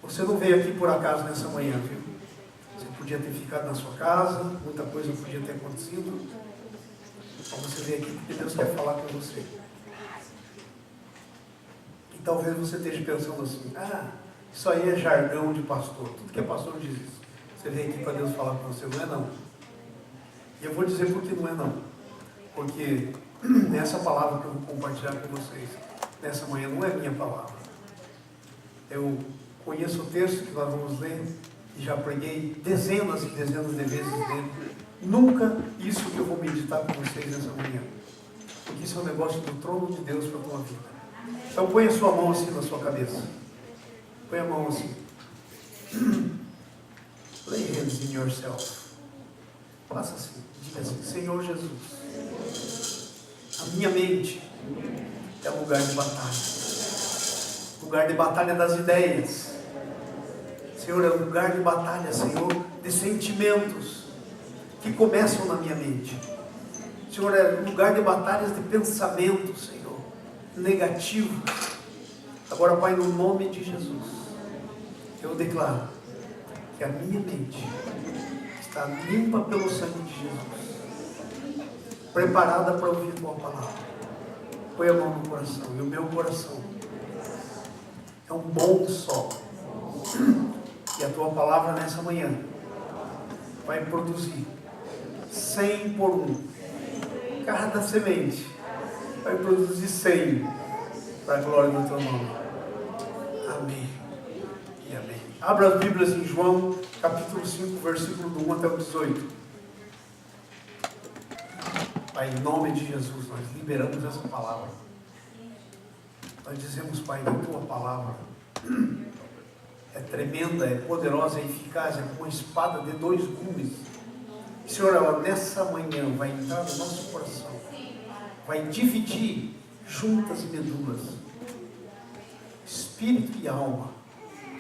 Você não veio aqui por acaso nessa manhã, viu? Você podia ter ficado na sua casa, muita coisa podia ter acontecido. Mas você veio aqui porque Deus quer falar com você. E talvez você esteja pensando assim, isso aí é jargão de pastor. Tudo que é pastor diz isso. Você veio aqui para Deus falar com você, não é não. E eu vou dizer por que não é não. Porque essa palavra que eu vou compartilhar com vocês nessa manhã não é minha palavra. Eu conheço o texto que nós vamos ler e já preguei dezenas e dezenas de vezes dele. Nunca isso que eu vou meditar com vocês nessa manhã. Porque isso é um negócio do trono de Deus para a tua vida. Então põe a sua mão assim na sua cabeça. Põe a mão assim. Lay hands in yourself. Faça assim. Diga assim: Senhor Jesus, a minha mente é lugar de batalha. Lugar de batalha das ideias. Senhor, é lugar de batalha, Senhor, de sentimentos que começam na minha mente. Senhor, é lugar de batalhas de pensamentos, Senhor, negativos. Agora, Pai, no nome de Jesus, eu declaro que a minha mente está limpa pelo sangue de Jesus, preparada para ouvir Tua palavra. Põe a mão no coração, e o meu coração é um bom solo. E a Tua palavra nessa manhã vai produzir 100 por 1. Cada semente vai produzir 100 para a glória do Teu nome. Amém e amém. Abra as Bíblias em João, capítulo 5, versículo do 1 até o 18. Pai, em nome de Jesus, nós liberamos essa palavra. Nós dizemos, Pai, que a Tua palavra é tremenda, é poderosa, é eficaz, é como uma espada de 2 gumes. Senhor, ela nessa manhã vai entrar no nosso coração, vai dividir juntas e medulas, espírito e alma,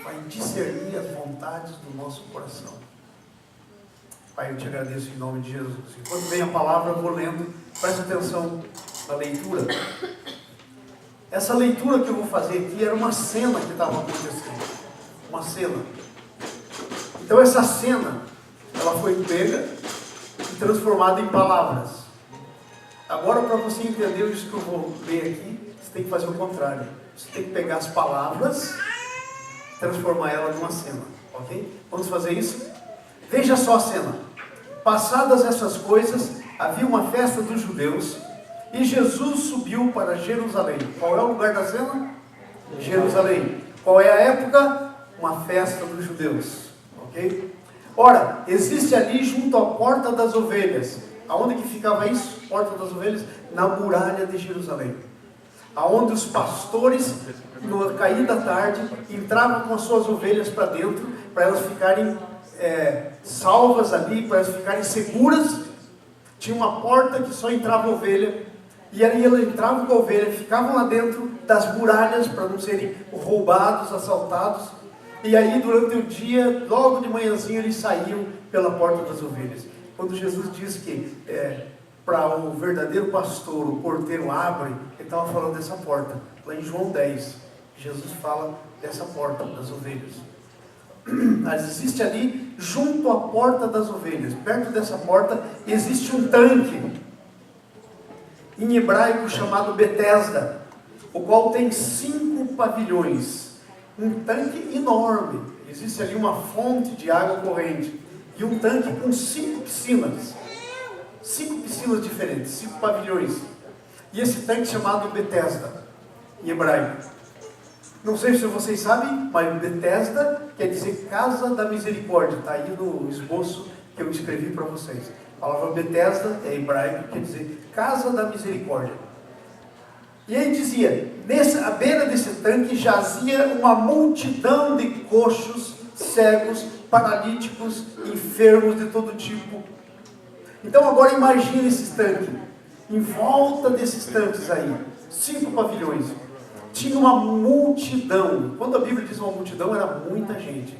vai discernir as vontades do nosso coração. Pai, eu te agradeço em nome de Jesus. Enquanto vem a palavra, eu vou lendo, presta atenção na leitura. Essa leitura que eu vou fazer aqui era uma cena que estava acontecendo. Uma cena. Então essa cena, ela foi pega e transformada em palavras. Agora, para você entender isso que eu vou ler aqui, você tem que fazer o contrário. Você tem que pegar as palavras e transformar ela numa cena. Ok? Vamos fazer isso? Veja só a cena. Passadas essas coisas, havia uma festa dos judeus e Jesus subiu para Jerusalém. Qual é o lugar da cena? Jerusalém. Qual é a época? Uma festa dos judeus. Ok? Ora, existe ali junto à porta das ovelhas. Aonde que ficava isso? Porta das ovelhas? Na muralha de Jerusalém. Aonde os pastores, no cair da tarde, entravam com as suas ovelhas para dentro, para elas ficarem salvas ali, para elas ficarem seguras. Tinha uma porta que só entrava ovelha, e aí elas entravam com a ovelha, ficavam lá dentro das muralhas para não serem roubados, assaltados. E aí durante o dia, logo de manhãzinho, eles saíam pela porta das ovelhas. Quando Jesus disse que para o verdadeiro pastor, o porteiro abre, ele estava falando dessa porta. Lá em João 10, Jesus fala dessa porta das ovelhas. Mas existe ali, junto à porta das ovelhas, perto dessa porta, existe um tanque, em hebraico chamado Betesda, o qual tem 5 pavilhões. Um tanque enorme. Existe ali uma fonte de água corrente. E um tanque com 5 piscinas. 5 piscinas diferentes, 5 pavilhões. E esse tanque chamado Betesda, em hebraico. Não sei se vocês sabem, mas Betesda quer dizer Casa da Misericórdia. Está aí no esboço que eu escrevi para vocês. A palavra Betesda é hebraico, quer dizer Casa da Misericórdia. E aí dizia, à beira desse tanque jazia uma multidão de coxos, cegos, paralíticos, enfermos de todo tipo. Então agora imagine esses tanques. Em volta desses tanques aí, 5 pavilhões, tinha uma multidão. Quando a Bíblia diz uma multidão, era muita gente.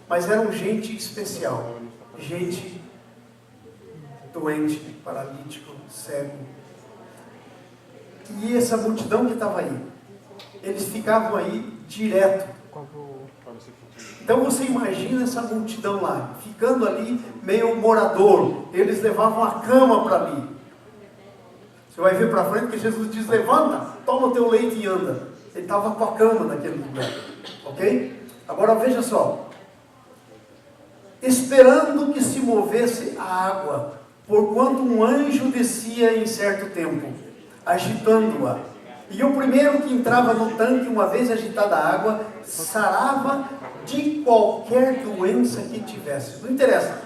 Mas eram gente especial. Gente doente, paralítico, cego. E essa multidão que estava aí, eles ficavam aí direto. Então você imagina essa multidão lá, ficando ali meio morador. Eles levavam a cama para ali. Você vai ver para frente que Jesus diz: levanta, toma o teu leite e anda. Ele estava com a cama naquele lugar. Ok? Agora veja só. Esperando que se movesse a água, porquanto um anjo descia em certo tempo, agitando-a. E o primeiro que entrava no tanque, uma vez agitada a água, sarava de qualquer doença que tivesse. Não interessa.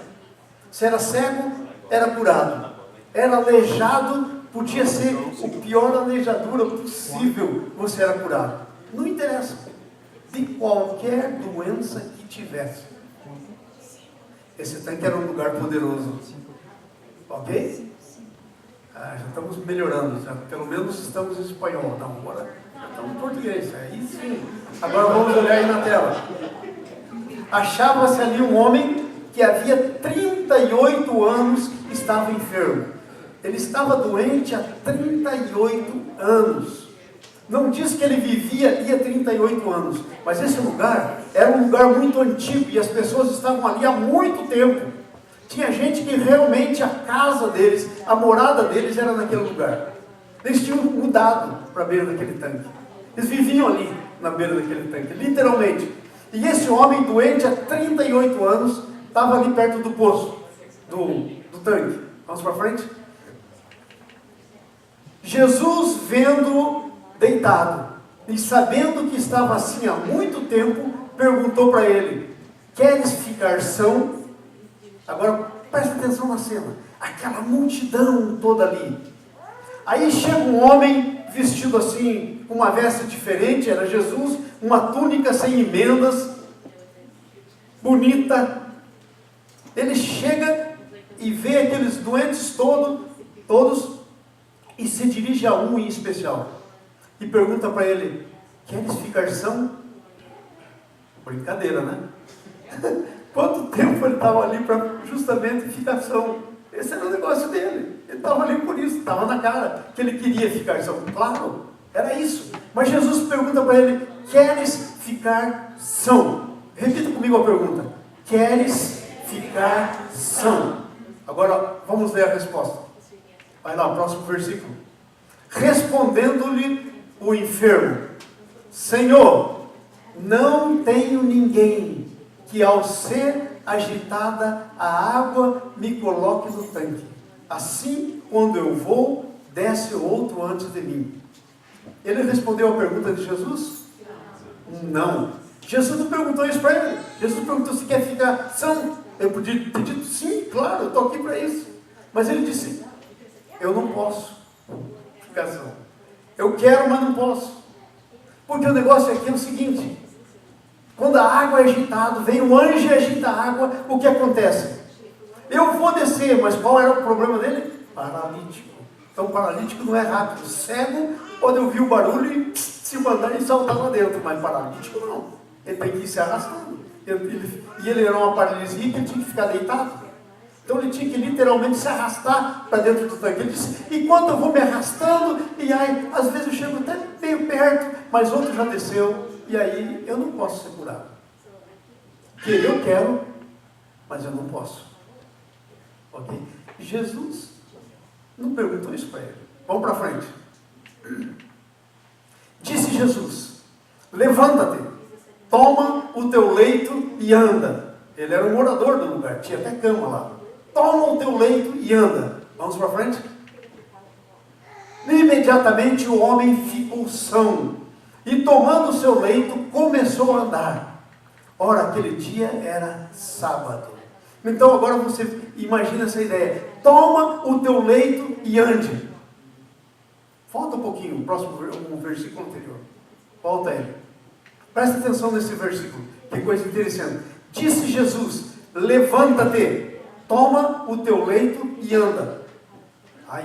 Se era cego, era curado. Era aleijado, podia ser o pior aleijadura possível, você era curado. Não interessa. De qualquer doença que tivesse. Esse tanque era um lugar poderoso. Ok? Já estamos melhorando, já, pelo menos estamos em espanhol. Não, agora estamos em português. Aí sim. Agora vamos olhar aí na tela. Achava-se ali um homem que havia 38 anos estava enfermo. Ele estava doente há 38 anos. Não diz que ele vivia ali há 38 anos, mas esse lugar era um lugar muito antigo e as pessoas estavam ali há muito tempo. Tinha gente que realmente a casa deles, a morada deles era naquele lugar. Eles tinham mudado para a beira daquele tanque. Eles viviam ali na beira daquele tanque, literalmente. E esse homem doente há 38 anos estava ali perto do poço, do tanque. Vamos para frente? Jesus, vendo-o deitado e sabendo que estava assim há muito tempo, perguntou para ele: queres ficar são? Agora presta atenção na cena, aquela multidão toda ali. Aí chega um homem vestido assim, com uma veste diferente, era Jesus, uma túnica sem emendas, bonita. Ele chega e vê aqueles doentes todos, e se dirige a um em especial e pergunta para ele: queres ficar são? Brincadeira, né? Quanto tempo ele estava ali para justamente ficar são? Esse era o negócio dele. Ele estava ali por isso, estava na cara que ele queria ficar são. Claro, era isso. Mas Jesus pergunta para ele: queres ficar são? Repita comigo a pergunta: queres ficar são? Agora vamos ler a resposta. Vai lá, próximo versículo. Respondendo-lhe o enfermo: Senhor, não tenho ninguém que ao ser agitada a água me coloque no tanque. Assim, quando eu vou, desce outro antes de mim. Ele respondeu a pergunta de Jesus? Não. Jesus não perguntou isso para ele. Jesus perguntou se quer ficar são. Eu podia ter dito sim, claro, eu estou aqui para isso. Mas ele disse: eu não posso ficar são. Eu quero, mas não posso. Porque o negócio aqui é o seguinte: quando a água é agitada, vem o anjo e agita a água, o que acontece? Eu vou descer, mas qual era o problema dele? Paralítico. Então paralítico não é rápido. Cego pode ouvir o barulho e se mandar e saltar lá dentro, mas paralítico não. Ele tem que ir se arrastando. E ele era uma paralisia que ele tinha que ficar deitado. Então ele tinha que literalmente se arrastar para dentro do tanque. Ele disse: enquanto eu vou me arrastando, e aí às vezes eu chego até meio perto, mas outro já desceu, e aí eu não posso ser curado. Porque eu quero, mas eu não posso. Ok? Jesus não perguntou isso para ele. Vamos para frente. Disse Jesus: levanta-te, toma o teu leito e anda. Ele era um morador do lugar, tinha até cama lá. Toma o teu leito e anda. Vamos para frente? Imediatamente o homem ficou são, e tomando o seu leito, começou a andar. Ora, aquele dia era sábado. Então agora você imagina essa ideia: toma o teu leito e ande. Volta um pouquinho, o próximo versículo anterior. Volta ele. Presta atenção nesse versículo, que coisa interessante. Disse Jesus: levanta-te, toma o teu leito e anda. Ai.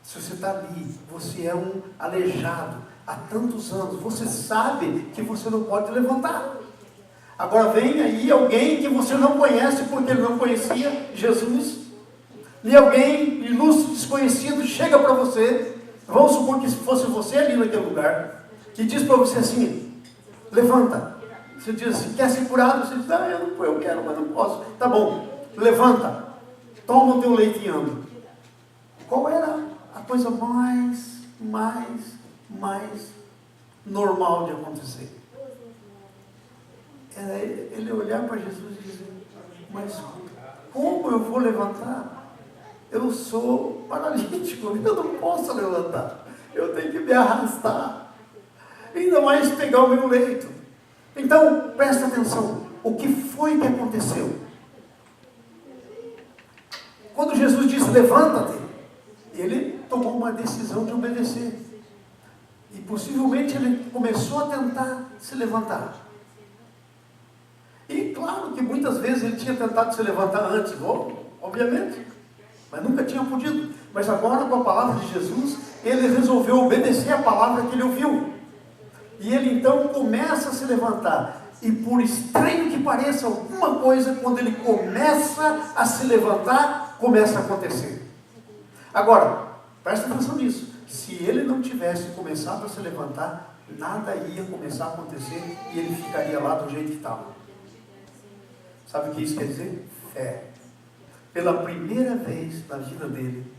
Se você está ali, você é um aleijado há tantos anos, você sabe que você não pode levantar. Agora vem aí alguém que você não conhece, porque ele não conhecia Jesus, e alguém ilustre, desconhecido, chega para você Vamos supor que se fosse você ali naquele lugar, que diz para você assim, levanta. Você diz assim, quer ser curado? Você diz, eu quero, mas não posso. Tá bom, levanta, toma o teu leite e anda. Qual era a coisa mais normal de acontecer? Era ele olhar para Jesus e dizer, mas como eu vou levantar? Eu sou paralítico, eu não posso levantar. Eu tenho que me arrastar. Ainda mais pegar o meu leito. Então, presta atenção. O que foi que aconteceu? Quando Jesus disse, levanta-te, ele tomou uma decisão de obedecer. E possivelmente ele começou a tentar se levantar. E claro que muitas vezes ele tinha tentado se levantar antes, obviamente, mas nunca tinha podido. Mas agora, com a palavra de Jesus, ele resolveu obedecer a palavra que ele ouviu. E ele então começa a se levantar. E por estranho que pareça, alguma coisa, quando ele começa a se levantar, começa a acontecer. Agora, presta atenção nisso. Se ele não tivesse começado a se levantar, nada ia começar a acontecer e ele ficaria lá do jeito que estava. Sabe o que isso quer dizer? Fé. Pela primeira vez na vida dele,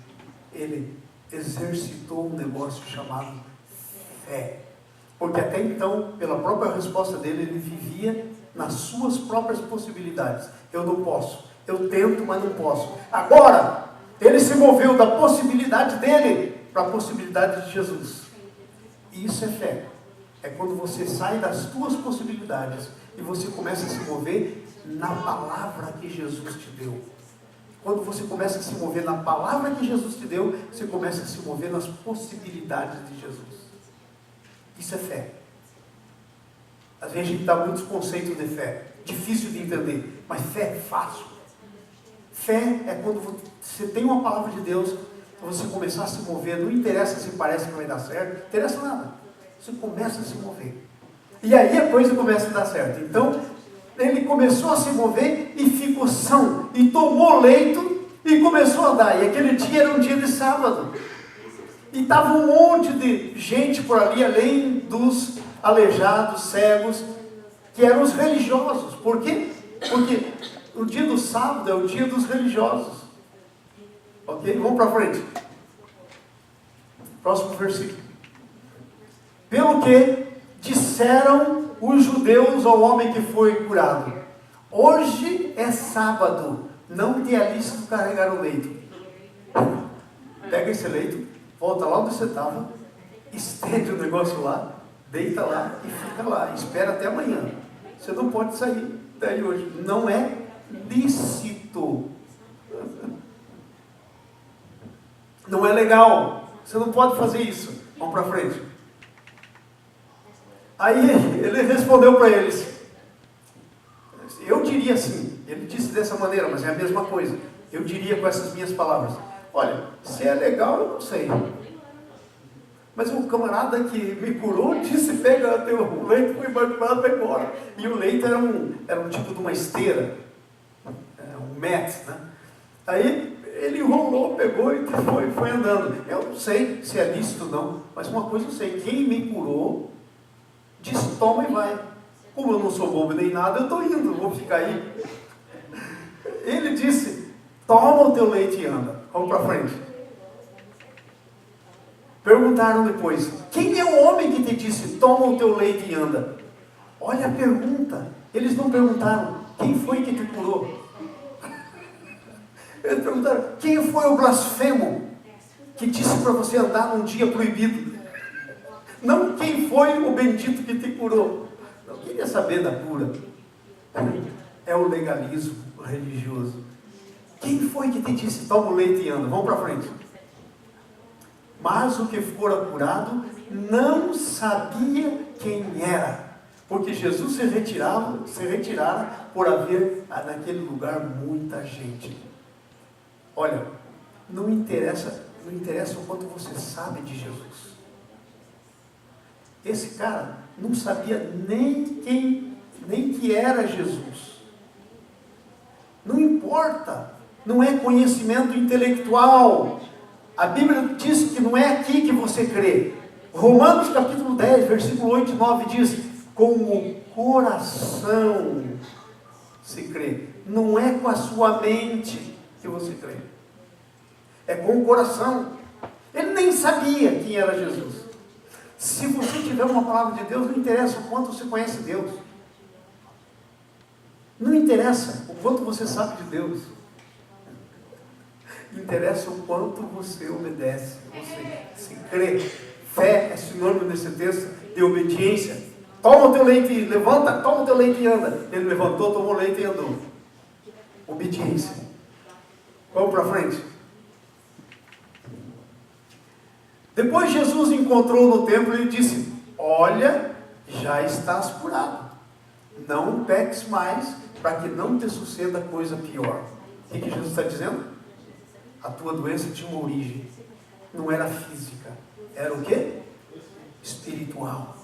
ele exercitou um negócio chamado fé. Porque até então, pela própria resposta dele, ele vivia nas suas próprias possibilidades. Eu não posso. Eu tento, mas não posso. Agora, ele se moveu da possibilidade dele para a possibilidade de Jesus. E isso é fé. É quando você sai das tuas possibilidades e você começa a se mover na palavra que Jesus te deu. Quando você começa a se mover na palavra que Jesus te deu, você começa a se mover nas possibilidades de Jesus. Isso é fé. Às vezes a gente dá muitos conceitos de fé, difícil de entender, mas fé é fácil. Fé é quando você tem uma palavra de Deus, você começar a se mover, não interessa se parece que vai dar certo, não interessa nada. Você começa a se mover. E aí a coisa começa a dar certo. Então, ele começou a se mover e ficou são, e tomou leito e começou a andar. E aquele dia era um dia de sábado. E estava um monte de gente por ali, além dos aleijados, cegos, que eram os religiosos. Por quê? Porque o dia do sábado é o dia dos religiosos. Ok? Vamos para frente. Próximo versículo. Pelo que disseram os judeus ao homem que foi curado: hoje é sábado, não te é lícito carregar o leito. Pega esse leito, volta lá onde você estava, estende o negócio lá, deita lá e fica lá, espera até amanhã. Você não pode sair daí hoje, não é lícito, não é legal, você não pode fazer isso. Vamos para frente. Aí ele respondeu para eles, eu diria assim, ele disse dessa maneira, mas é a mesma coisa, eu diria com essas minhas palavras: olha, se é legal eu não sei, mas o camarada que me curou disse, pega teu leito, foi embarcado, vai embora. E o leito era um tipo de uma esteira, um mat, né? Aí ele enrolou, pegou e foi andando. Eu não sei se é lícito ou não, mas uma coisa eu sei, quem me curou disse, toma e vai. Como eu não sou bobo nem nada, eu estou indo, vou ficar aí. Ele disse, toma o teu leite e anda. Vamos para frente. Perguntaram depois, quem é o homem que te disse, toma o teu leite e anda? Olha a pergunta. Eles não perguntaram, quem foi que te curou? Eles perguntaram, quem foi o blasfemo que disse para você andar num dia proibido? Não quem foi o bendito que te curou. Não queria saber da cura. É o legalismo religioso. Quem foi que te disse, toma o leite e anda? Vamos para frente. Mas o que fora curado não sabia quem era, porque Jesus se retirara por haver naquele lugar muita gente. Olha, não interessa o quanto você sabe de Jesus. Esse cara não sabia nem que era Jesus. Não importa, não é conhecimento intelectual. A Bíblia diz que não é aqui que você crê. Romanos capítulo 10, versículo 8 e 9 diz: com o coração se crê. Não é com a sua mente que você crê. É com o coração. Ele nem sabia quem era Jesus. Se você tiver uma palavra de Deus, não interessa o quanto você conhece Deus. Não interessa o quanto você sabe de Deus. Interessa o quanto você obedece, você se crê. Fé é sinônimo nesse texto de obediência. Toma o teu leite e levanta, toma o teu leite e anda. Ele levantou, tomou o leite e andou. Obediência. Vamos para frente. Depois Jesus encontrou no templo e disse: olha, já estás curado. Não peques mais, para que não te suceda coisa pior. O que Jesus está dizendo? A tua doença tinha uma origem. Não era física. Era o quê? Espiritual.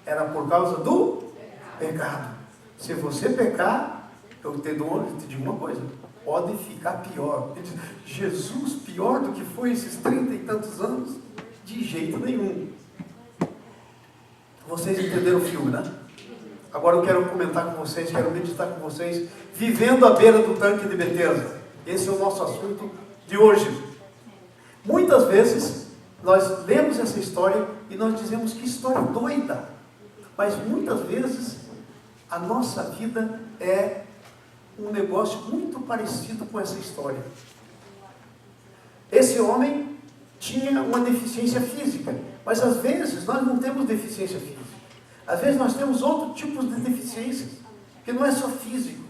Era por causa do pecado. Se você pecar, eu te digo uma coisa: pode ficar pior. Ele diz: Jesus, pior do que foi esses 30 e tantos anos? De jeito nenhum. Vocês entenderam o filme, né? Agora eu quero comentar com vocês, quero meditar com vocês, vivendo à beira do tanque de Betesda. Esse é o nosso assunto de hoje. Muitas vezes nós lemos essa história e nós dizemos: que história doida. Mas muitas vezes a nossa vida é um negócio muito parecido com essa história. Esse homem tinha uma deficiência física, mas às vezes nós não temos deficiência física. Às vezes nós temos outros tipos de deficiências, que não é só físico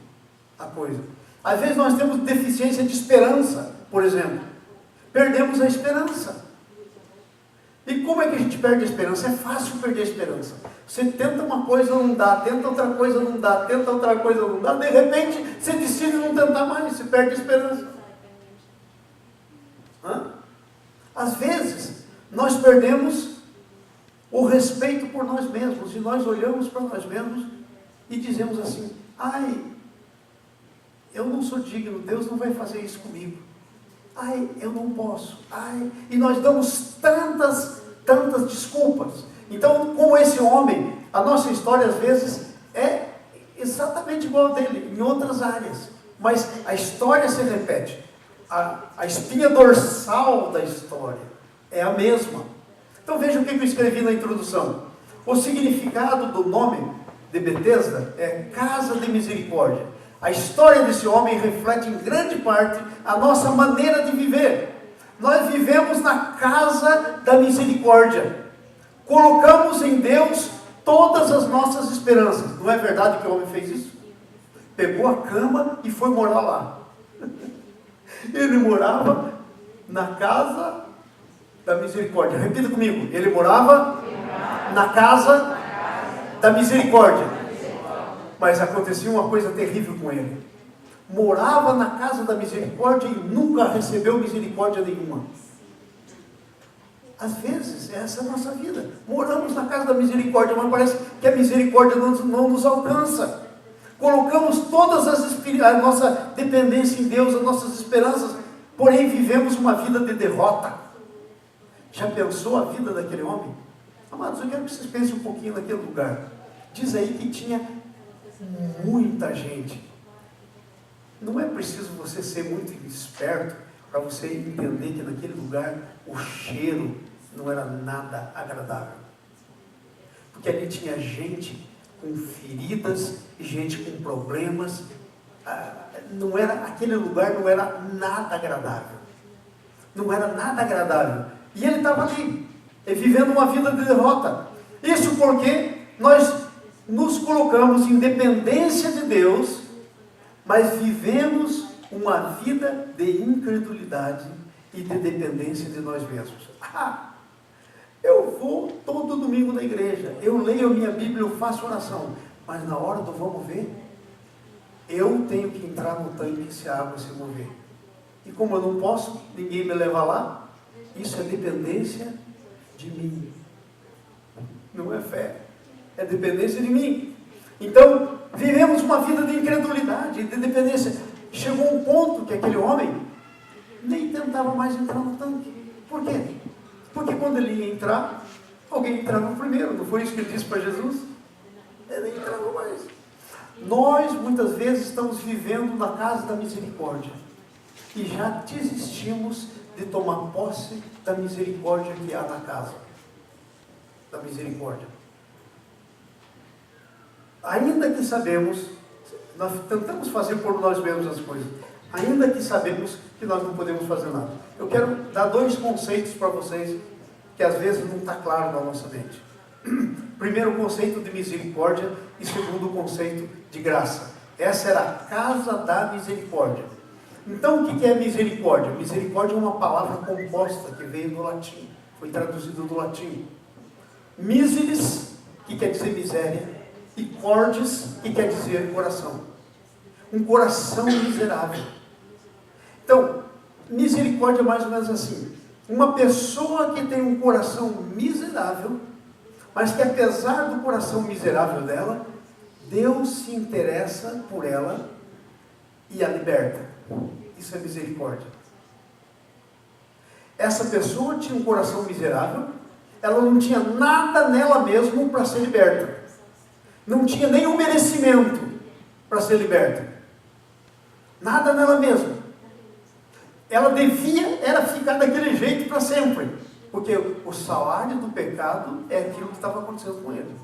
a coisa. Às vezes nós temos deficiência de esperança, por exemplo. Perdemos a esperança. E como é que a gente perde a esperança? É fácil perder a esperança. Você tenta uma coisa, não dá, tenta outra coisa, não dá, tenta outra coisa, não dá, de repente você decide não tentar mais, você perde a esperança. Às vezes nós perdemos o respeito por nós mesmos, e nós olhamos para nós mesmos e dizemos assim: ai, eu não sou digno, Deus não vai fazer isso comigo. Ai, eu não posso. Ai, e nós damos tantas desculpas. Então, como esse homem, a nossa história às vezes é exatamente igual a dele, em outras áreas. Mas a história se repete. A espinha dorsal da história é a mesma. Então veja o que eu escrevi na introdução. O significado do nome de Betesda é casa de misericórdia. A história desse homem reflete em grande parte a nossa maneira de viver. Nós vivemos na casa da misericórdia. Colocamos em Deus todas as nossas esperanças. Não é verdade que o homem fez isso? Pegou a cama e foi morar lá. Ele morava na casa da misericórdia. Repita comigo. Ele morava na casa da misericórdia. Mas acontecia uma coisa terrível com ele. Morava na casa da misericórdia e nunca recebeu misericórdia nenhuma. Às vezes, essa é a nossa vida. Moramos na casa da misericórdia, mas parece que a misericórdia não nos alcança. Colocamos todas a nossa dependência em Deus, as nossas esperanças, porém vivemos uma vida de derrota. Já pensou a vida daquele homem? Amados, eu quero que vocês pensem um pouquinho naquele lugar. Diz aí que tinha muita gente. Não é preciso você ser muito esperto para você entender que naquele lugar o cheiro não era nada agradável. Porque ali tinha gente com feridas, gente com problemas. Aquele lugar não era nada agradável. Não era nada agradável. E ele estava ali, vivendo uma vida de derrota. Isso porque nós nos colocamos em dependência de Deus, mas vivemos uma vida de incredulidade e de dependência de nós mesmos. Eu vou todo domingo na igreja, eu leio a minha Bíblia, eu faço oração, mas na hora do vamos ver, eu tenho que entrar no tanque se a água se mover. E como eu não posso, ninguém me leva lá, isso é dependência de mim. Não é fé, é dependência de mim. Então, vivemos uma vida de incredulidade, de dependência. Chegou um ponto que aquele homem nem tentava mais entrar no tanque. Por quê? Porque quando ele ia entrar, alguém entrava primeiro. Não foi isso que ele disse para Jesus? Ele entrava mais. Nós, muitas vezes, estamos vivendo na casa da misericórdia. E já desistimos de tomar posse da misericórdia que há na casa. Da misericórdia. Ainda que sabemos, nós tentamos fazer por nós mesmos as coisas. Ainda que sabemos que nós não podemos fazer nada. Eu quero dar 2 conceitos para vocês, que às vezes não está claro na nossa mente. Primeiro, o conceito de misericórdia, e segundo, o conceito de graça. Essa era a casa da misericórdia. Então, o que é misericórdia? Misericórdia é uma palavra composta que veio do latim, foi traduzido do latim. Miseris, que quer dizer miséria, e cordes, que quer dizer coração. Um coração miserável. Então, misericórdia é mais ou menos assim. Uma pessoa que tem um coração miserável, mas que apesar do coração miserável dela, Deus se interessa por ela e a liberta. Isso é misericórdia. Essa pessoa tinha um coração miserável, ela não tinha nada nela mesma para ser liberta. Não tinha nenhum merecimento para ser liberta. Nada nela mesma. Ela era ficar daquele jeito para sempre. Porque o salário do pecado é aquilo que estava acontecendo com ele.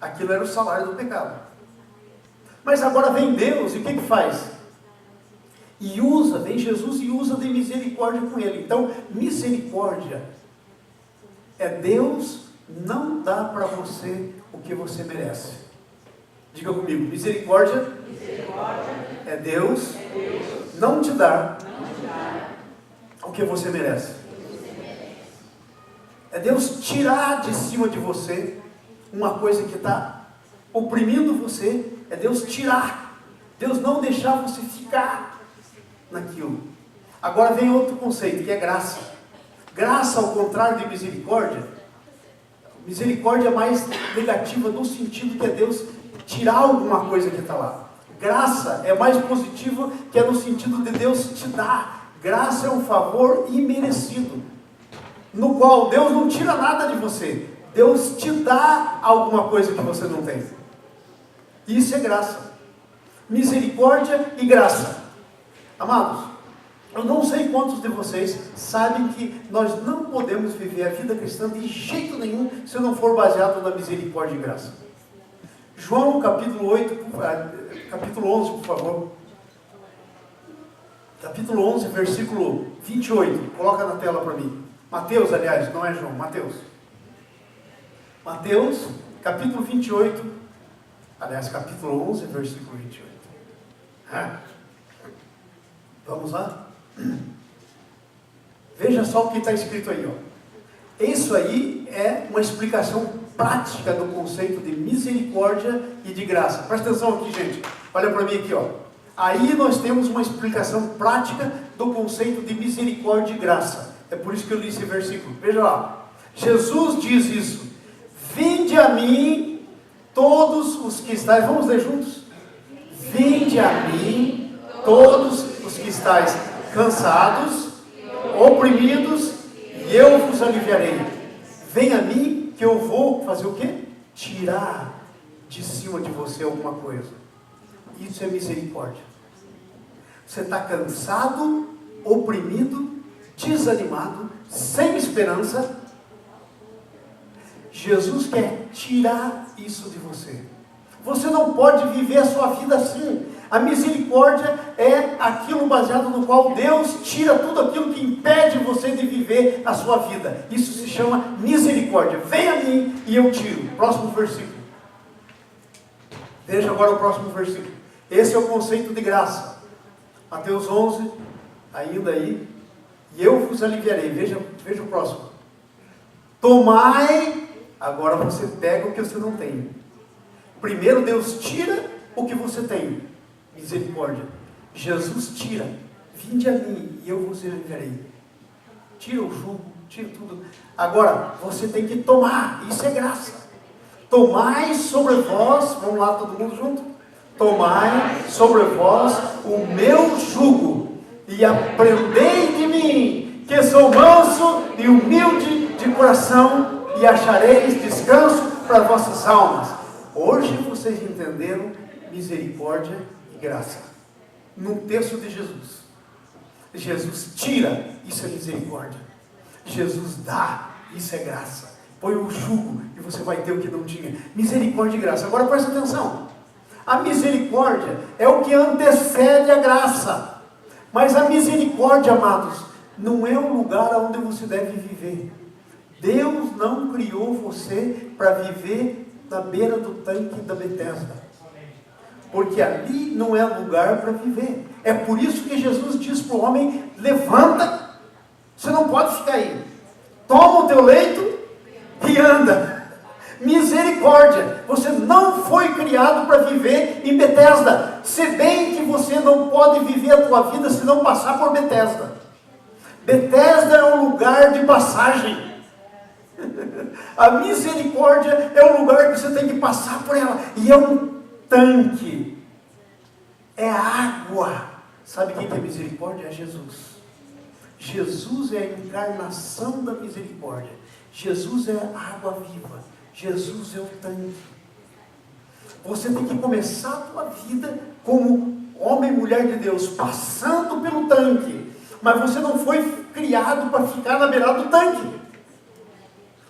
Aquilo era o salário do pecado. Mas agora vem Deus e o que faz? Vem Jesus e usa de misericórdia com ele. Então, misericórdia é Deus não dá para você o que você merece. Diga comigo, misericórdia é Deus não te dar o que você merece. É Deus tirar de cima de você uma coisa que está oprimindo você. É Deus tirar. Deus não deixar você ficar naquilo. Agora vem outro conceito, que é graça. Graça, ao contrário de misericórdia, misericórdia é mais negativa no sentido que é Deus tirar alguma coisa que está lá. Graça é mais positiva, que é no sentido de Deus te dar. Graça é um favor imerecido, no qual Deus não tira nada de você. Deus te dá alguma coisa que você não tem. Isso é graça. Misericórdia e graça. Amados, eu não sei quantos de vocês sabem que nós não podemos viver a vida cristã de jeito nenhum se não for baseado na misericórdia e graça. João capítulo 11, por favor. Capítulo 11, versículo 28. Coloca na tela para mim. Mateus, aliás, não é João, Mateus. Mateus, capítulo 28. Aliás, capítulo 11, versículo 28. Vamos lá? Veja só o que está escrito aí, ó. Isso aí é uma explicação prática do conceito de misericórdia e de graça. Presta atenção aqui, gente. Olha para mim aqui, ó. Aí nós temos uma explicação prática do conceito de misericórdia e graça. É por isso que eu li esse versículo. Veja lá. Jesus diz isso. Vinde a mim todos os que estáis. Vamos ler juntos? Vinde a mim todos os que estáis cansados, oprimidos, e eu vos aliviarei. Venha a mim que eu vou fazer o quê? Tirar de cima de você alguma coisa. Isso é misericórdia. Você está cansado, oprimido, desanimado, sem esperança. Jesus quer tirar isso de você. Você não pode viver a sua vida assim. A misericórdia é aquilo baseado no qual Deus tira tudo aquilo que impede você de viver a sua vida. Isso se chama misericórdia. Venha a mim e eu tiro. Próximo versículo. Veja agora o próximo versículo. Esse é o conceito de graça. Mateus 11, ainda aí. E eu vos aliviarei. Veja o próximo. Tomai. Agora você pega o que você não tem. Primeiro Deus tira o que você tem. Misericórdia. Jesus tira. Vinde a mim e eu vos aliviarei. Tira o jugo, tira tudo. Agora, você tem que tomar. Isso é graça. Tomai sobre vós, vamos lá todo mundo junto? Tomai sobre vós o meu jugo e aprendei de mim, que sou manso e humilde de coração, e achareis descanso para vossas almas. Hoje vocês entenderam misericórdia e graça. No texto de Jesus. Jesus tira, isso é misericórdia. Jesus dá, isso é graça. Põe o jugo e você vai ter o que não tinha. Misericórdia e graça. Agora presta atenção. A misericórdia é o que antecede a graça. Mas a misericórdia, amados, não é o lugar onde você deve viver. Deus não criou você para viver na beira do tanque da Betesda. Porque ali não é lugar para viver. É por isso que Jesus diz para o homem: levanta, você não pode ficar aí. Toma o teu leito e anda. Misericórdia. Você não foi criado para viver em Betesda. Se bem que você não pode viver a tua vida se não passar por Betesda. Betesda é um lugar de passagem. A misericórdia é um lugar que você tem que passar por ela. E é um tanque. É água. Sabe quem tem misericórdia? É Jesus. Jesus é a encarnação da misericórdia. Jesus é a água viva. Jesus é o tanque. Você tem que começar a tua vida como homem e mulher de Deus, passando pelo tanque. Mas você não foi criado para ficar na beirada do tanque.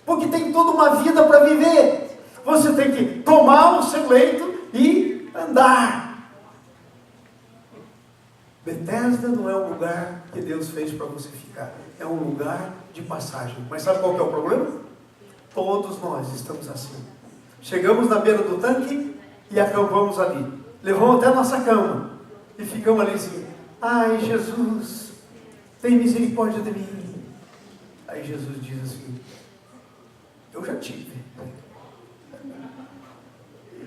Porque tem toda uma vida para viver. Você tem que tomar o seu leito e andar. Betesda não é um lugar que Deus fez para você ficar. É um lugar de passagem. Mas sabe qual que é o problema? Todos nós estamos assim. Chegamos na beira do tanque e acampamos ali. Levamos até a nossa cama. E ficamos ali assim: ai, Jesus, tem misericórdia de mim. Aí Jesus diz assim: eu já tive.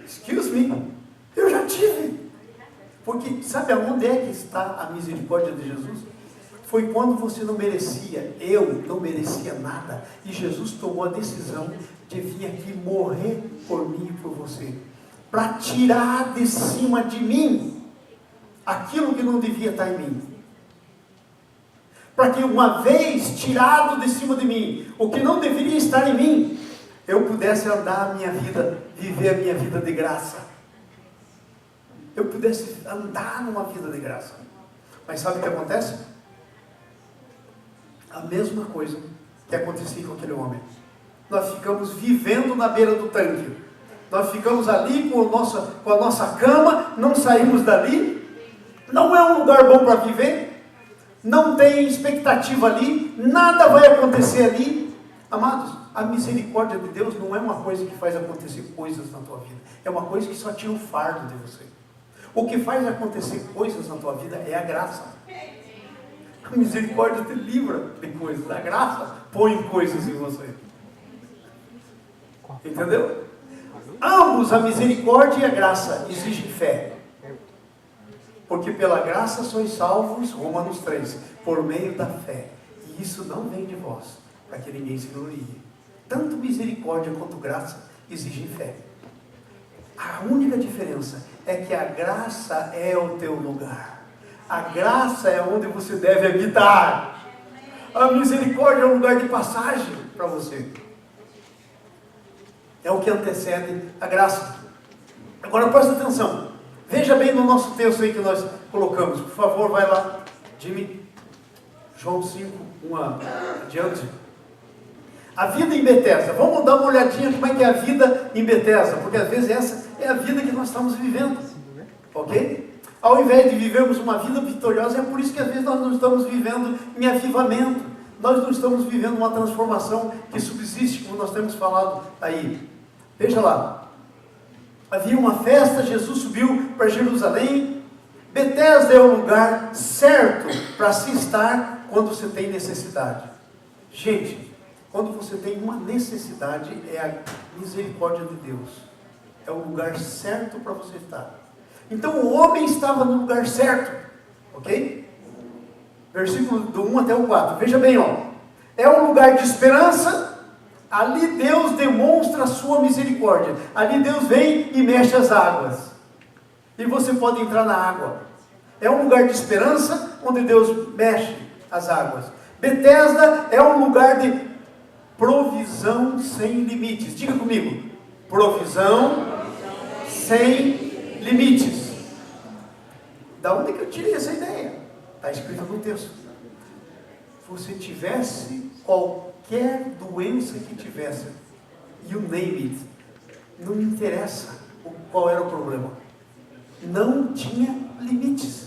Excuse me, eu já tive. Porque sabe aonde é que está a misericórdia de Jesus? Foi quando você não merecia, eu não merecia nada, e Jesus tomou a decisão de vir aqui morrer por mim e por você, para tirar de cima de mim aquilo que não devia estar em mim. Para que uma vez tirado de cima de mim o que não deveria estar em mim, eu pudesse andar a minha vida, viver a minha vida de graça. Eu pudesse andar numa vida de graça. Mas sabe o que acontece? A mesma coisa que acontecia com aquele homem. Nós ficamos vivendo na beira do tanque. Nós ficamos ali com a nossa cama, não saímos dali. Não é um lugar bom para viver. Não tem expectativa ali. Nada vai acontecer ali. Amados, a misericórdia de Deus não é uma coisa que faz acontecer coisas na tua vida. É uma coisa que só tira o fardo de você. O que faz acontecer coisas na tua vida é a graça. A misericórdia te livra de coisas. A graça põe coisas em você. Entendeu? Ambos, a misericórdia e a graça, exigem fé. Porque pela graça sois salvos, Romanos 3, por meio da fé. E isso não vem de vós, para que ninguém se glorie. Tanto misericórdia quanto graça exigem fé. A única diferença é que a graça é o teu lugar. A graça é onde você deve habitar. A misericórdia é um lugar de passagem para você. É o que antecede a graça. Agora presta atenção. Veja bem no nosso texto aí que nós colocamos. Por favor, vai lá, Jimmy. João 5, adiante. A vida em Betesda. Vamos dar uma olhadinha como é que é a vida em Betesda. Porque às vezes essa é a vida que nós estamos vivendo. Ok? Ao invés de vivermos uma vida vitoriosa, é por isso que às vezes nós não estamos vivendo em avivamento. Nós não estamos vivendo uma transformação que subsiste, como nós temos falado aí. Veja lá. Havia uma festa, Jesus subiu para Jerusalém. Betesda é o lugar certo para se estar quando você tem necessidade. Gente, quando você tem uma necessidade, é a misericórdia de Deus. É o lugar certo para você estar. Então o homem estava no lugar certo. Ok? Versículo do 1 até o 4. Veja bem, ó. É um lugar de esperança. Ali Deus demonstra a sua misericórdia. Ali Deus vem e mexe as águas. E você pode entrar na água. É um lugar de esperança onde Deus mexe as águas. Betesda é um lugar de provisão sem limites. Diga comigo, provisão sem limites. Da onde que eu tirei essa ideia? Está escrito no texto. Se você tivesse qualquer doença que tivesse, you name it, não me interessa qual era o problema. Não tinha limites.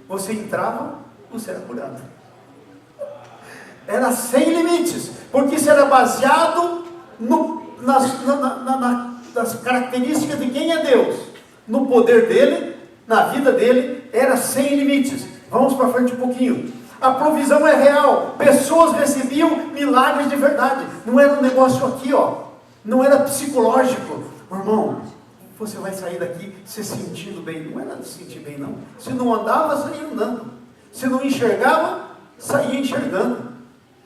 Você entrava, você era curado. Era sem limites, porque isso era baseado nas características de quem é Deus, no poder dele, na vida dele, era sem limites. Vamos para frente um pouquinho. A provisão é real, pessoas recebiam milagres de verdade, não era um negócio aqui, não era psicológico. Irmão, você vai sair daqui se sentindo bem. Não era se sentir bem, não. Se não andava, saía andando. Se não enxergava, saía enxergando.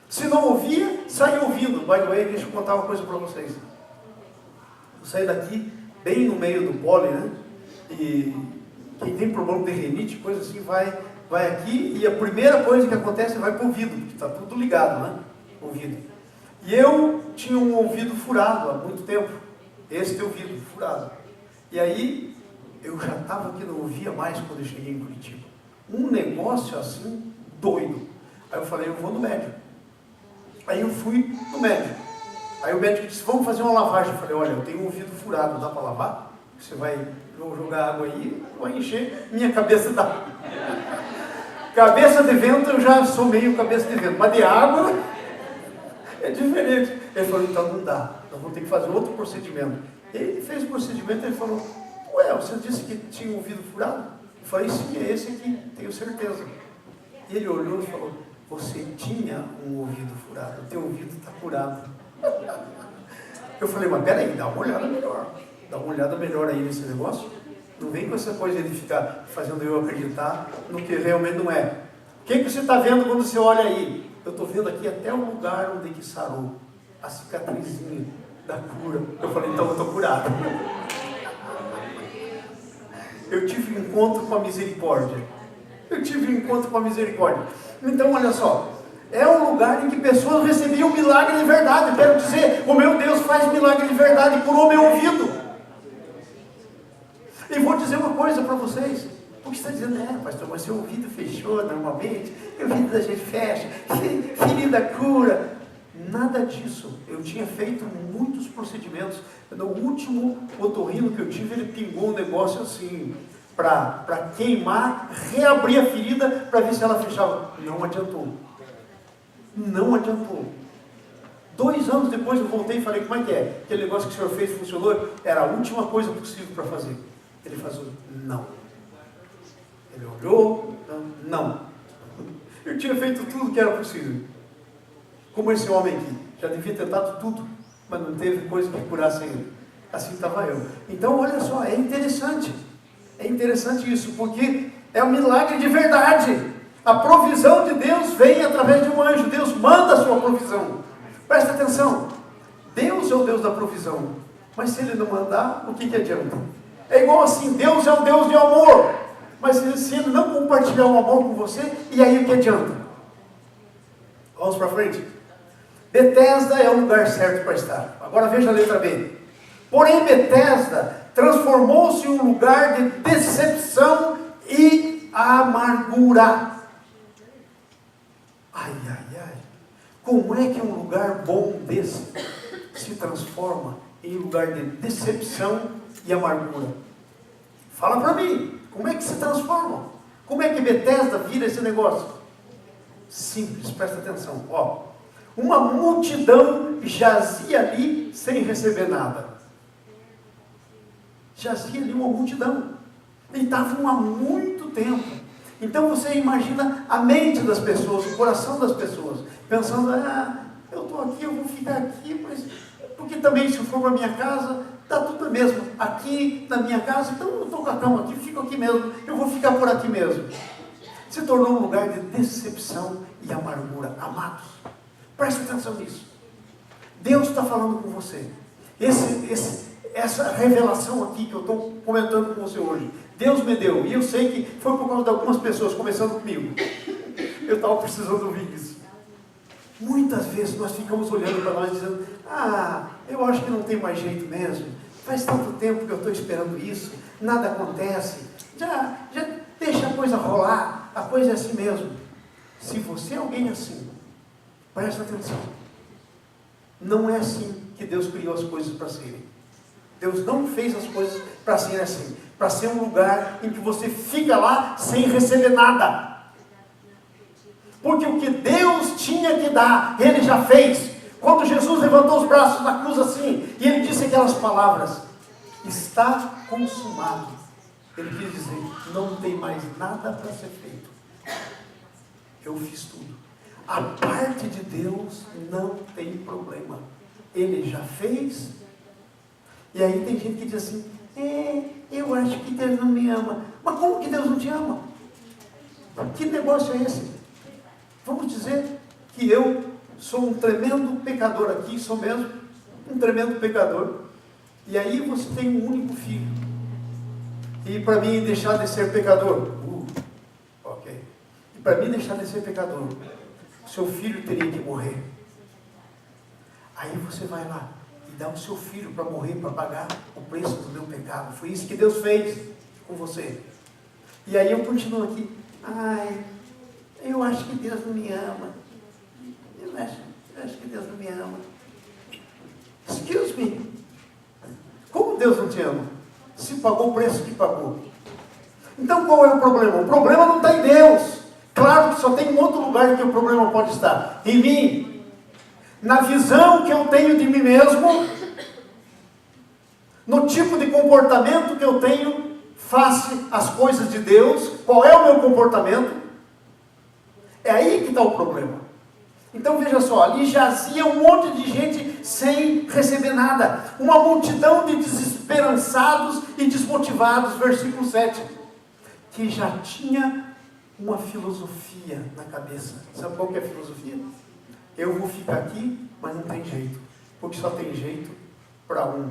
Se não ouvia, saía ouvindo. By the way, deixa eu contar uma coisa para vocês. Eu saí daqui bem no meio do pólen, né? E quem tem problema de rinite, coisa assim, vai aqui e a primeira coisa que acontece é vai para o ouvido, porque está tudo ligado, né? Ouvido. E eu tinha um ouvido furado há muito tempo. Esse ouvido furado. E aí, eu já estava que não ouvia mais quando eu cheguei em Curitiba. Um negócio assim, doido. Aí eu falei, eu vou no médico. Aí eu fui no médico. Aí o médico disse, vamos fazer uma lavagem. Eu falei, olha, eu tenho um ouvido furado, dá para lavar? Você vai jogar água aí, vai encher minha cabeça da... Cabeça de vento, eu já sou meio cabeça de vento, mas de água é diferente. Ele falou, então não dá, nós vamos ter que fazer outro procedimento. Ele fez o procedimento e ele falou, ué, você disse que tinha um ouvido furado? Eu falei, sim, é esse aqui, tenho certeza. E ele olhou e falou, você tinha um ouvido furado, o teu ouvido está curado. Eu falei, mas peraí, dá uma olhada melhor. Dá uma olhada melhor aí nesse negócio. Não vem com essa coisa de ficar fazendo eu acreditar no que realmente não é. O que você está vendo quando você olha aí? Eu estou vendo aqui até o lugar onde que sarou. A cicatrizinha da cura. Eu falei, então eu estou curado. Eu tive um encontro com a misericórdia. Então olha só. É um lugar em que pessoas recebiam milagre de verdade. Quero dizer, o meu Deus faz milagre de verdade e curou meu ouvido. E vou dizer uma coisa para vocês. Porque você está dizendo, pastor, mas seu ouvido fechou normalmente, o ouvido da gente fecha, ferida cura. Nada disso. Eu tinha feito muitos procedimentos. No último otorrino que eu tive, ele pingou um negócio assim, para queimar, reabrir a ferida, para ver se ela fechava. Não adiantou. 2 anos depois eu voltei e falei, como é que é? Aquele negócio que o senhor fez funcionou? Era a última coisa possível para fazer. Ele falou, não. Ele olhou, não. Eu tinha feito tudo que era possível. Como esse homem aqui, já devia ter dado tudo, mas não teve coisa que curasse ele. Assim estava eu. Então, olha só, é interessante isso, porque é um milagre de verdade. A provisão de Deus vem através de um anjo. Deus manda a sua provisão. Presta atenção. Deus é o Deus da provisão. Mas se Ele não mandar, o que adianta? É igual assim, Deus é o Deus de amor. Mas se Ele não compartilhar o amor com você, e aí o que adianta? Vamos para frente. Betesda é o lugar certo para estar. Agora veja a letra B. Porém, Betesda transformou-se em um lugar de decepção e amargura. Ai. Como é que um lugar bom desse se transforma em lugar de decepção e amargura? Fala para mim, como é que se transforma? Como é que Betesda vira esse negócio? Simples, presta atenção. Uma multidão jazia ali sem receber nada. Jazia ali uma multidão. E estavam há muito tempo. Então você imagina a mente das pessoas, o coração das pessoas, pensando, eu estou aqui, eu vou ficar aqui, mas porque também se eu for para minha casa, está tudo mesmo. Aqui na minha casa, então eu estou com a cama aqui, fico aqui mesmo, eu vou ficar por aqui mesmo. Se tornou um lugar de decepção e amargura. Amados, preste atenção nisso. Deus está falando com você. Essa revelação aqui que eu estou comentando com você hoje, Deus me deu, e eu sei que foi por causa de algumas pessoas, começando comigo. Eu estava precisando ouvir isso. Muitas vezes nós ficamos olhando para nós dizendo, eu acho que não tem mais jeito mesmo, faz tanto tempo que eu estou esperando isso, nada acontece, já deixa a coisa rolar, a coisa é assim mesmo. Se você é alguém assim, presta atenção, não é assim que Deus criou as coisas para serem. Deus não fez as coisas para serem assim, para ser um lugar em que você fica lá sem receber nada. Porque o que Deus tinha que dar, Ele já fez. Quando Jesus levantou os braços na cruz assim, e Ele disse aquelas palavras, está consumado. Ele quis dizer, não tem mais nada para ser feito. Eu fiz tudo. A parte de Deus não tem problema. Ele já fez. E aí tem gente que diz assim, eu acho que Deus não me ama. Mas como que Deus não te ama? Que negócio é esse? Vamos dizer que eu sou um tremendo pecador aqui, sou mesmo um tremendo pecador. E aí você tem um único filho. E para mim deixar de ser pecador, ok. E para mim deixar de ser pecador, seu filho teria que morrer. Aí você vai lá e dá o seu filho para morrer, para pagar o preço do meu pecado. Foi isso que Deus fez com você. E aí eu continuo aqui, eu acho que Deus não me ama. Eu acho que Deus não me ama. Excuse me. Como Deus não te ama? Se pagou o preço que pagou. Então qual é o problema? O problema não está em Deus. Claro que só tem um outro lugar que o problema pode estar. Em mim. Na visão que eu tenho de mim mesmo. No tipo de comportamento que eu tenho face às coisas de Deus. Qual é o meu comportamento? É aí que está o problema. Então veja só, ali jazia um monte de gente sem receber nada. Uma multidão de desesperançados e desmotivados, versículo 7. Que já tinha uma filosofia na cabeça. Sabe qual que é a filosofia? Eu vou ficar aqui, mas não tem jeito. Porque só tem jeito para um.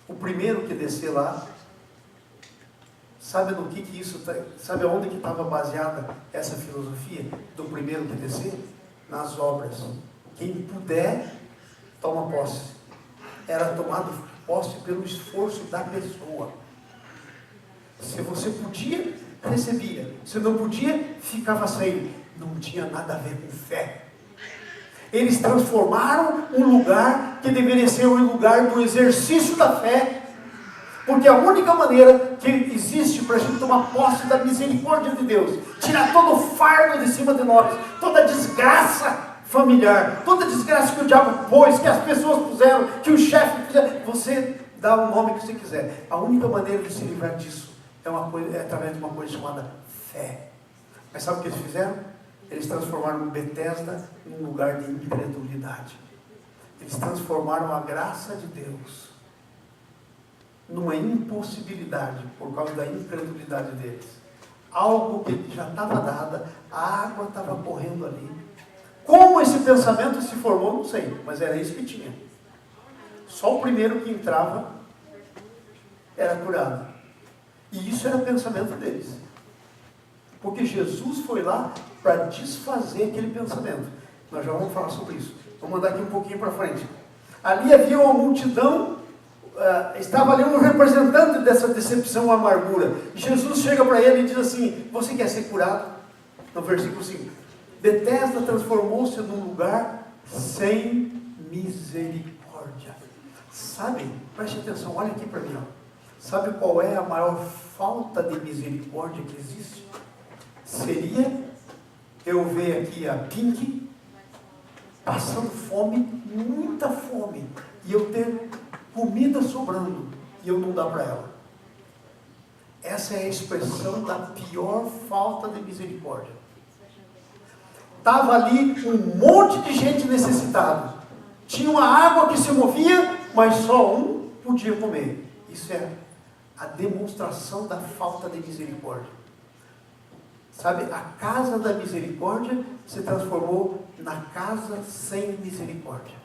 O primeiro que descer lá, sabe no que isso, sabe aonde que estava baseada essa filosofia do primeiro que descer? Nas obras. Quem puder, toma posse. Era tomado posse pelo esforço da pessoa. Se você podia, recebia. Se não podia, ficava sem. Não tinha nada a ver com fé. Eles transformaram um lugar que deveria ser um lugar do exercício da fé. Porque a única maneira que existe para a gente tomar posse da misericórdia de Deus, tirar todo o fardo de cima de nós, toda a desgraça familiar, toda a desgraça que o diabo pôs, que as pessoas puseram, que o chefe fizeram, você dá o nome que você quiser. A única maneira de se livrar disso é através de uma coisa chamada fé. Mas sabe o que eles fizeram? Eles transformaram Betesda num lugar de incredulidade. Eles transformaram a graça de Deus numa impossibilidade por causa da incredulidade deles. Algo que já estava dada, a água estava correndo ali. Como esse pensamento se formou, não sei, mas era isso que tinha. Só o primeiro que entrava era curado. E isso era o pensamento deles. Porque Jesus foi lá para desfazer aquele pensamento. Nós já vamos falar sobre isso. Vamos andar aqui um pouquinho para frente. Ali havia uma multidão, estava ali um representante dessa decepção e amargura. Jesus chega para ele e diz assim: você quer ser curado? No versículo 5. Betesda transformou-se num lugar sem misericórdia. Sabe? Preste atenção, olha aqui para mim. Ó. Sabe qual é a maior falta de misericórdia que existe? Seria eu ver aqui a Pink passando fome, muita fome, e eu ter comida sobrando e eu não dar para ela. Essa é a expressão da pior falta de misericórdia. Estava ali um monte de gente necessitada. Tinha uma água que se movia, mas só um podia comer. Isso é a demonstração da falta de misericórdia. Sabe, a casa da misericórdia se transformou na casa sem misericórdia.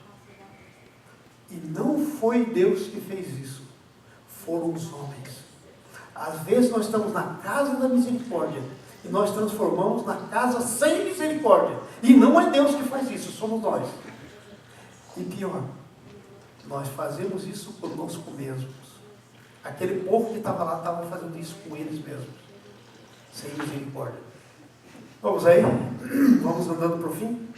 E não foi Deus que fez isso. Foram os homens. Às vezes nós estamos na casa da misericórdia e nós transformamos na casa sem misericórdia. E não é Deus que faz isso, somos nós. E pior, nós fazemos isso conosco mesmos. Aquele povo que estava lá, estava fazendo isso com eles mesmos, sem misericórdia. Vamos aí? Vamos andando para o fim?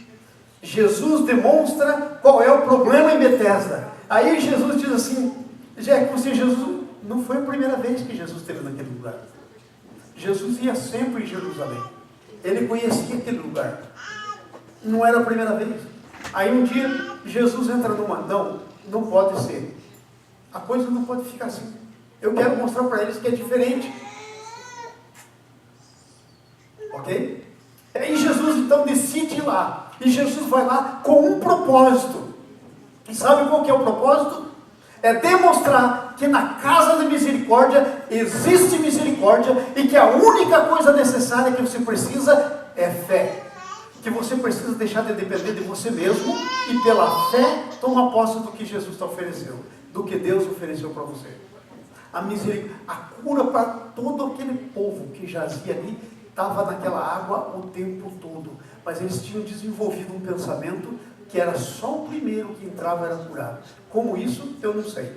Jesus demonstra qual é o problema em Betesda. Aí Jesus diz assim, já que você, Jesus, não foi a primeira vez que Jesus esteve naquele lugar. Jesus ia sempre em Jerusalém. Ele conhecia aquele lugar. Não era a primeira vez. Aí um dia, Jesus entra numa... Não pode ser. A coisa não pode ficar assim. Eu quero mostrar para eles que é diferente. Ok? Aí Jesus então decide ir lá. E Jesus vai lá com um propósito. E sabe qual que é o propósito? É demonstrar que na casa da misericórdia existe misericórdia e que a única coisa necessária que você precisa é fé. Que você precisa deixar de depender de você mesmo e pela fé tomar posse do que Jesus te ofereceu, do que Deus ofereceu para você. A misericórdia, a cura para todo aquele povo que jazia ali, estava naquela água o tempo todo. Mas eles tinham desenvolvido um pensamento que era só o primeiro que entrava era curado. Como isso, eu não sei.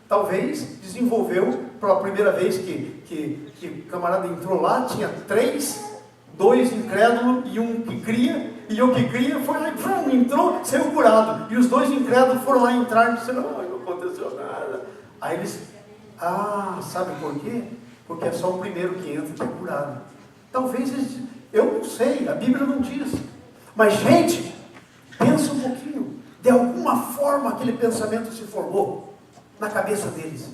Talvez desenvolveu pela primeira vez que o camarada entrou lá, tinha 2 incrédulos e um que cria, e o que cria foi lá, entrou, saiu curado. E os 2 incrédulos foram lá entrar e disseram, não aconteceu nada. Aí eles, sabe por quê? Porque é só o primeiro que entra que é curado. Talvez eles, eu não sei, a Bíblia não diz. Mas gente, pensa um pouquinho, de alguma forma aquele pensamento se formou na cabeça deles.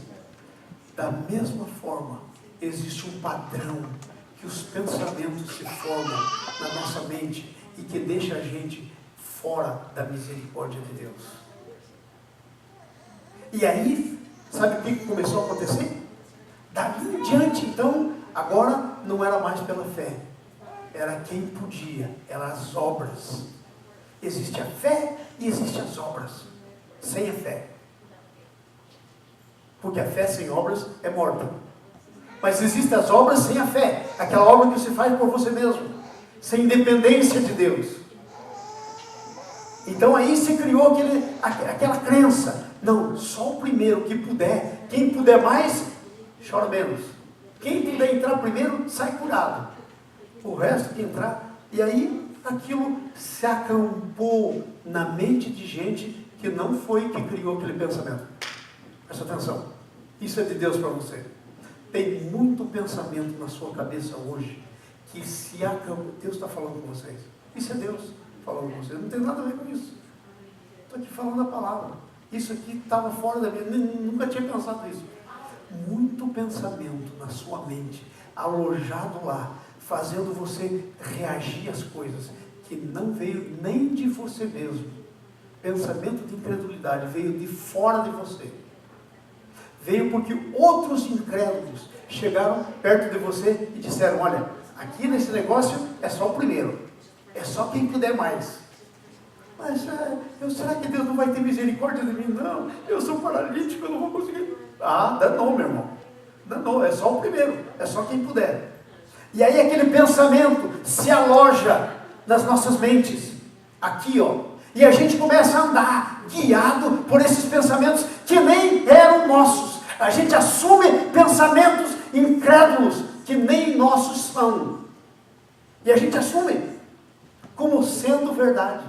Da mesma forma, existe um padrão que os pensamentos se formam na nossa mente e que deixa a gente fora da misericórdia de Deus. E aí, sabe o que começou a acontecer? Dali em diante, então, agora não era mais pela fé, era quem podia, eram as obras. Existe a fé e existe as obras. Sem a fé, porque a fé sem obras é morta. Mas existem as obras sem a fé, aquela obra que você faz por você mesmo, sem dependência de Deus. Então aí se criou aquela crença, não, só o primeiro que puder, quem puder mais, chora menos. Quem puder entrar primeiro, sai curado. O resto que entrar, e aí aquilo se acampou na mente de gente que não foi que criou aquele pensamento. Presta atenção, isso é de Deus para você. Tem muito pensamento na sua cabeça hoje que se acampou. Deus está falando com vocês. Isso é Deus falando com vocês. Não tem nada a ver com isso. Estou aqui falando a palavra. Isso aqui estava fora da minha... Nunca tinha pensado nisso. Muito pensamento na sua mente, alojado lá, fazendo você reagir às coisas que não veio nem de você mesmo. Pensamento de incredulidade veio de fora de você. Veio porque outros incrédulos chegaram perto de você e disseram, olha, aqui nesse negócio é só o primeiro, é só quem puder mais. Mas será que Deus não vai ter misericórdia de mim? Não, eu sou paralítico, eu não vou conseguir. Danou, meu irmão, danou, é só o primeiro, é só quem puder. E aí aquele pensamento se aloja nas nossas mentes, aqui e a gente começa a andar guiado por esses pensamentos que nem eram nossos. A gente assume pensamentos incrédulos que nem nossos são. E a gente assume como sendo verdade.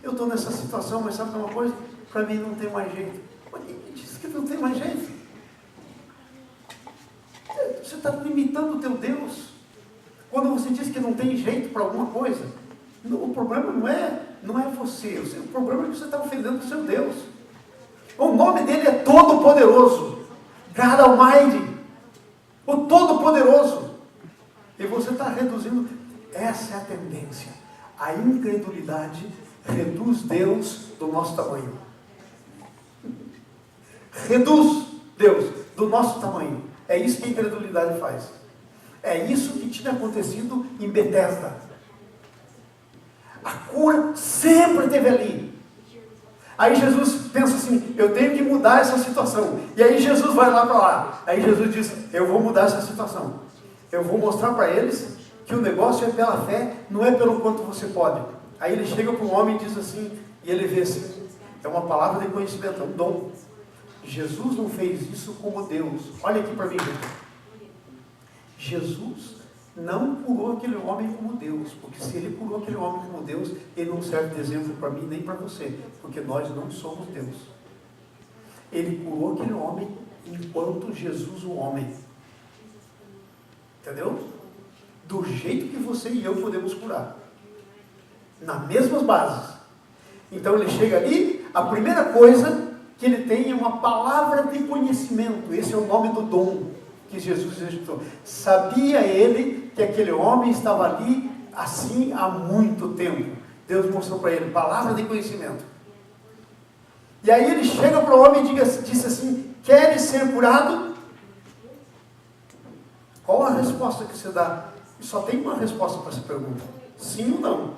Eu estou nessa situação, mas sabe uma coisa? Para mim não tem mais jeito. Quem disse que não tem mais jeito? Você está limitando o teu Deus. Quando você diz que não tem jeito para alguma coisa, o problema não é você. O problema é que você está ofendendo o seu Deus. O nome dele é Todo-Poderoso, God Almighty, o Todo-Poderoso. E você está reduzindo. Essa é a tendência. A incredulidade reduz Deus do nosso tamanho. Reduz Deus do nosso tamanho. É isso que a incredulidade faz. É isso que tinha acontecido em Betesda. A cura sempre esteve ali. Aí Jesus pensa assim, eu tenho que mudar essa situação. E aí Jesus vai lá para lá. Aí Jesus diz, eu vou mudar essa situação. eu vou mostrar para eles que o negócio é pela fé, não é pelo quanto você pode. Aí ele chega para um homem e diz assim, e ele vê assim, é uma palavra de conhecimento, é um dom. Jesus não fez isso como Deus. Olha aqui para mim, gente. Jesus não curou aquele homem como Deus, porque se ele curou aquele homem como Deus, ele não serve de exemplo para mim nem para você, porque nós não somos Deus. Ele curou aquele homem enquanto Jesus o homem. Entendeu? Do jeito que você e eu podemos curar. Nas mesmas bases. Então ele chega ali, a primeira coisa que ele tem é uma palavra de conhecimento. Esse é o nome do dom que Jesus exercitou. Sabia ele que aquele homem estava ali assim há muito tempo. Deus mostrou para ele, palavra de conhecimento. E aí ele chega para o homem e diz assim, queres ser curado? Qual a resposta que você dá? Só tem uma resposta para essa pergunta. Sim ou não?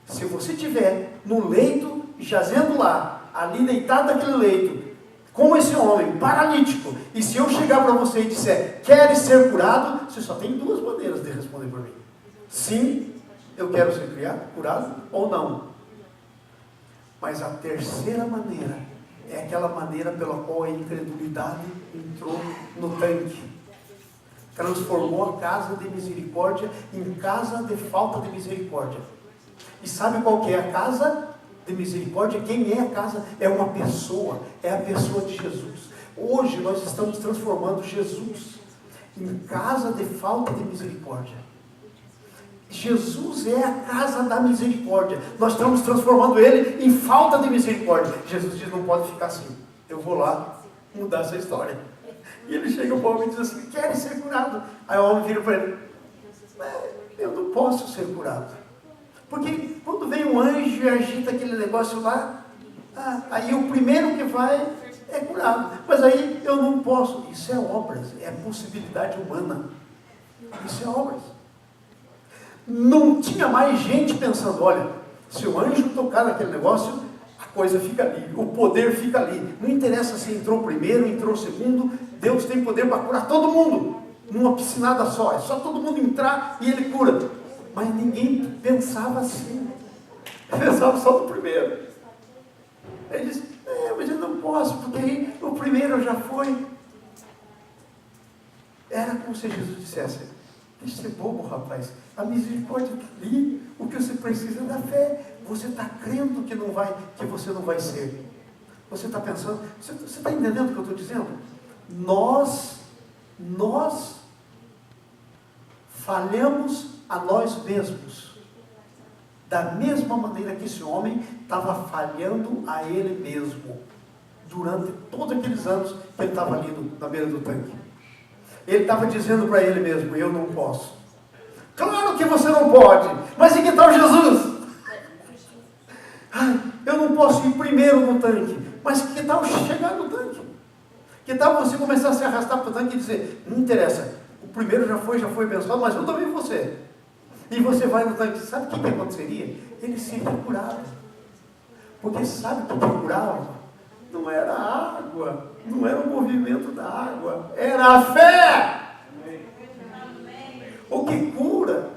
Se você estiver no leito, jazendo lá, ali deitado naquele leito, como esse homem, paralítico, e se eu chegar para você e disser, queres ser curado? Você só tem duas maneiras de responder para mim. Sim, eu quero ser curado, ou não. Mas a terceira maneira é aquela maneira pela qual a incredulidade entrou no tanque. Transformou a casa de misericórdia em casa de falta de misericórdia. E sabe qual que é a casa de misericórdia? Quem é a casa? É uma pessoa. É a pessoa de Jesus. Hoje nós estamos transformando Jesus em casa de falta de misericórdia. Jesus é a casa da misericórdia. Nós estamos transformando ele em falta de misericórdia. Jesus diz, não pode ficar assim. Eu vou lá mudar essa história. E ele chega para o homem e diz assim, quer ser curado? Aí o homem vira para ele, eu não posso ser curado. Porque quando vem um anjo e agita aquele negócio lá, aí o primeiro que vai é curado. Mas aí eu não posso. Isso é obras, é possibilidade humana. Isso é obras. Não tinha mais gente pensando, olha, se o anjo tocar naquele negócio, a coisa fica ali, o poder fica ali. Não interessa se entrou primeiro, entrou segundo, Deus tem poder para curar todo mundo, numa piscinada só. É só todo mundo entrar e ele cura. Mas ninguém pensava assim. Pensava só no primeiro. Ele disse, mas eu não posso, porque aí o primeiro já foi. Era como se Jesus dissesse, deixa de ser bobo, rapaz. A misericórdia está ali. O que você precisa é da fé. Você está crendo que você não vai ser. Você está pensando, você está entendendo o que eu estou dizendo? Nós falhamos a nós mesmos, da mesma maneira que esse homem estava falhando a ele mesmo, durante todos aqueles anos que ele estava ali na beira do tanque. Ele estava dizendo para ele mesmo, eu não posso. Claro que você não pode, mas e que tal Jesus? Eu não posso ir primeiro no tanque, mas que tal chegar no tanque? Que tal você começar a se arrastar para o tanque e dizer, não interessa, o primeiro já foi abençoado, mas eu também vou ser. E você vai no tanque, sabe o que aconteceria? Ele seria curado. Porque sabe o que curava? Não era a água, não era o movimento da água, era a fé. O que cura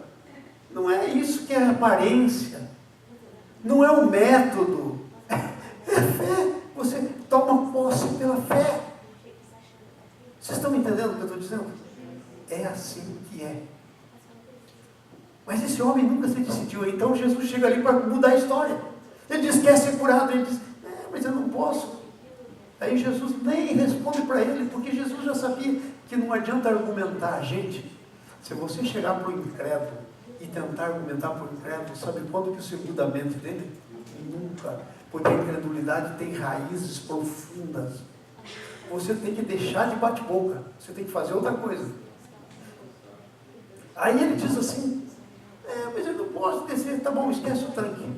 não é isso que é aparência, não é o método, é a fé. Você toma posse pela fé. Vocês estão entendendo o que eu estou dizendo? É assim que é. Mas esse homem nunca se decidiu. Então Jesus chega ali para mudar a história. Ele diz, quer ser curado? Ele diz, mas eu não posso. Aí Jesus nem responde para ele, porque Jesus já sabia que não adianta argumentar. Gente, se você chegar para o incrédulo e tentar argumentar para o incrédulo, sabe quando que você muda a mente dele? Nunca. Porque a incredulidade tem raízes profundas. Você tem que deixar de bate-boca. Você tem que fazer outra coisa. Aí ele diz assim, mas eu não posso descer. Tá bom, esquece o tanque.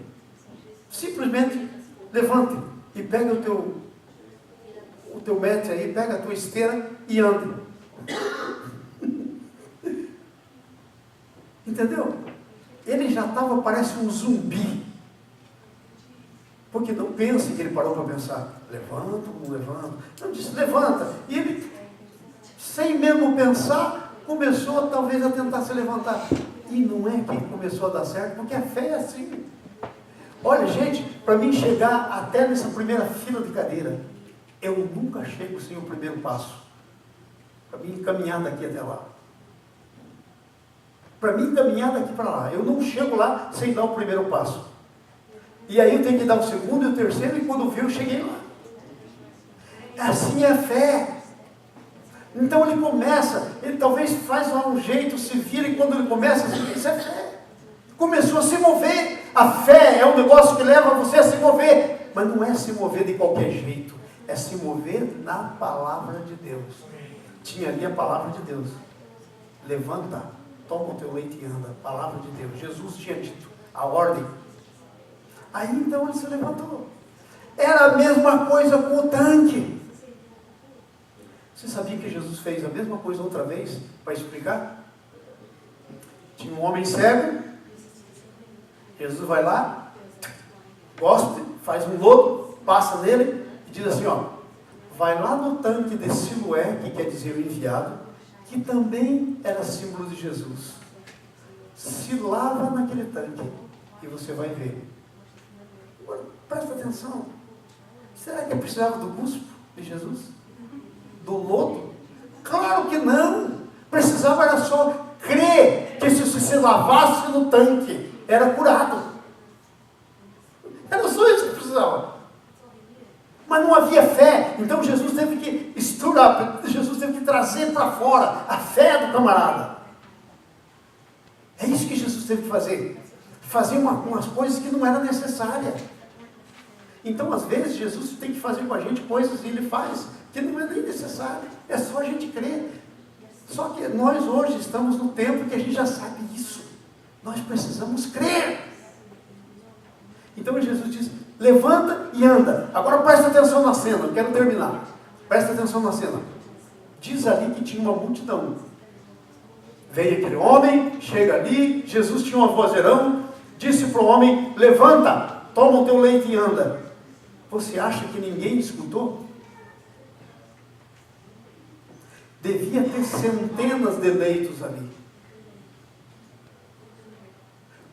Simplesmente levante e pega o teu mete aí, pega a tua esteira e ande. Entendeu? Ele já estava, parece um zumbi. Porque não pense que ele parou para pensar, levanta ou não levanta. Não, disse, levanta. E ele, sem mesmo pensar, começou talvez a tentar se levantar. E não é que começou a dar certo, porque a fé é assim. Olha, gente, para mim chegar até nessa primeira fila de cadeira, eu nunca chego sem o primeiro passo. Para mim caminhar daqui até lá. Para mim caminhar daqui para lá. Eu não chego lá sem dar o primeiro passo. E aí eu tenho que dar o segundo e o terceiro, e quando viu, eu cheguei lá. Assim é a fé. Então ele começa, ele talvez faz lá um jeito, se vira, e quando ele começa, isso é fé. Começou a se mover. A fé é um negócio que leva você a se mover. Mas não é se mover de qualquer jeito. É se mover na palavra de Deus. Tinha ali a palavra de Deus. Levanta, toma o teu leite e anda. Palavra de Deus. Jesus tinha dito a ordem. Aí então ele se levantou. Era a mesma coisa com o tanque. Você sabia que Jesus fez a mesma coisa outra vez? Para explicar? Tinha um homem cego. Jesus vai lá, cospe, faz um lodo, passa nele e diz assim, ó, vai lá no tanque de Siloé, que quer dizer o enviado, que também era símbolo de Jesus. Se lava naquele tanque e você vai ver. Agora, presta atenção. Será que precisava do cuspo de Jesus? Do lodo? Claro que não. Precisava era só crer que se lavasse no tanque, era curado. Era só isso que precisava. Mas não havia fé. Então Jesus teve que estourar, Jesus teve que trazer para fora a fé do camarada. É isso que Jesus teve que fazer. Fazer umas coisas que não eram necessárias. Então, às vezes, Jesus tem que fazer com a gente coisas, e Ele faz, que não é nem necessário. É só a gente crer. Só que nós hoje estamos no tempo que a gente já sabe isso. Nós precisamos crer. Então Jesus diz, levanta e anda. Agora presta atenção na cena, eu quero terminar. Presta atenção na cena. Diz ali que tinha uma multidão. Veio aquele homem, chega ali, Jesus tinha um vozeirão, disse para o homem, levanta, toma o teu leite e anda. Você acha que ninguém escutou? Devia ter centenas de leitos ali.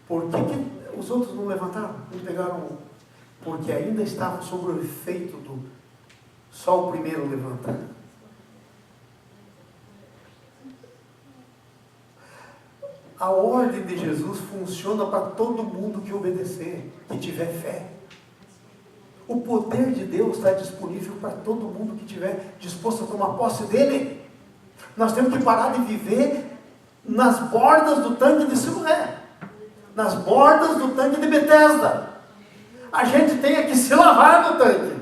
Por que os outros não levantaram? Não pegaram? Porque ainda estavam sob o efeito do... Só o primeiro levantar. A ordem de Jesus funciona para todo mundo que obedecer, que tiver fé. O poder de Deus está disponível para todo mundo que estiver disposto a tomar posse dele. Nós temos que parar de viver nas bordas do tanque de Siloé, nas bordas do tanque de Betesda. A gente tem que se lavar no tanque,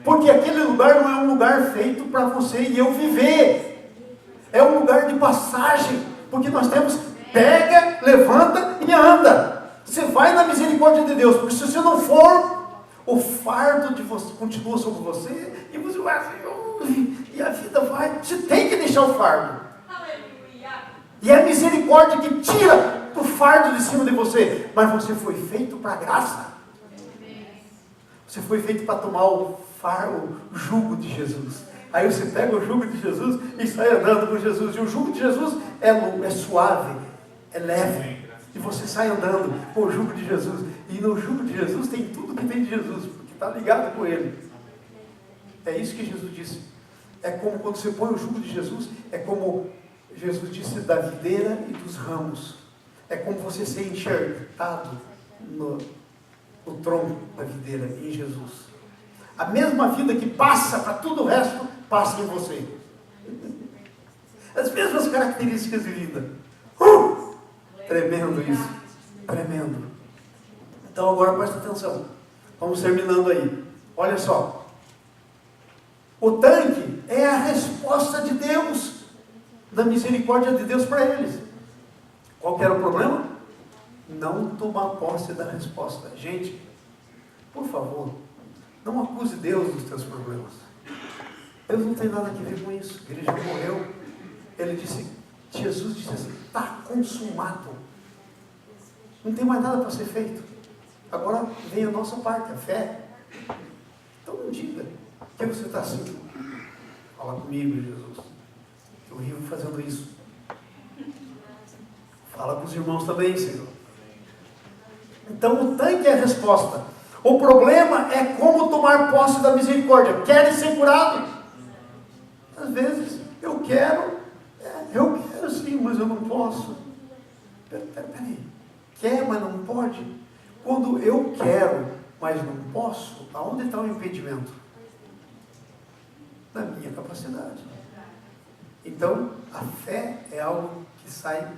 porque aquele lugar não é um lugar feito para você e eu viver. É um lugar de passagem, porque nós temos, pega, levanta e anda. Você vai na misericórdia de Deus, porque se você não for, o fardo de você continua sobre você, e você vai assim, e a vida vai, você tem que deixar o fardo. E é a misericórdia que tira o fardo de cima de você, mas você foi feito para a graça. Você foi feito para tomar o jugo de Jesus. Aí você pega o jugo de Jesus e sai andando com Jesus. E o jugo de Jesus é suave, é leve. E você sai andando com o jugo de Jesus. E no jugo de Jesus tem tudo que tem de Jesus, porque está ligado com ele. É isso que Jesus disse. É como quando você põe o jugo de Jesus, é como Jesus disse da videira e dos ramos. É como você ser enxertado no tronco da videira em Jesus. A mesma vida que passa para tudo o resto, passa em você. As mesmas características de vida. Tremendo isso. Tremendo. Então agora presta atenção. Vamos terminando aí. Olha só. O tanque é a resposta de Deus, da misericórdia de Deus para eles. Qual que era o problema? Não tomar posse da resposta. Gente, por favor, não acuse Deus dos teus problemas. Deus não tem nada a ver com isso. Ele já morreu. Ele disse, Jesus disse assim, está consumado. Não tem mais nada para ser feito. Agora vem a nossa parte, a fé. Então não diga. O que você está assim? Fala comigo, Jesus. Eu vivo fazendo isso. Fala com os irmãos também, Senhor. Então o tanque é a resposta. O problema é como tomar posse da misericórdia. Querem ser curados? Às vezes, eu quero sim, mas eu não posso. Peraí. Quer, mas não pode? Quando eu quero, mas não posso, aonde está o impedimento? Na minha capacidade. Então, a fé é algo que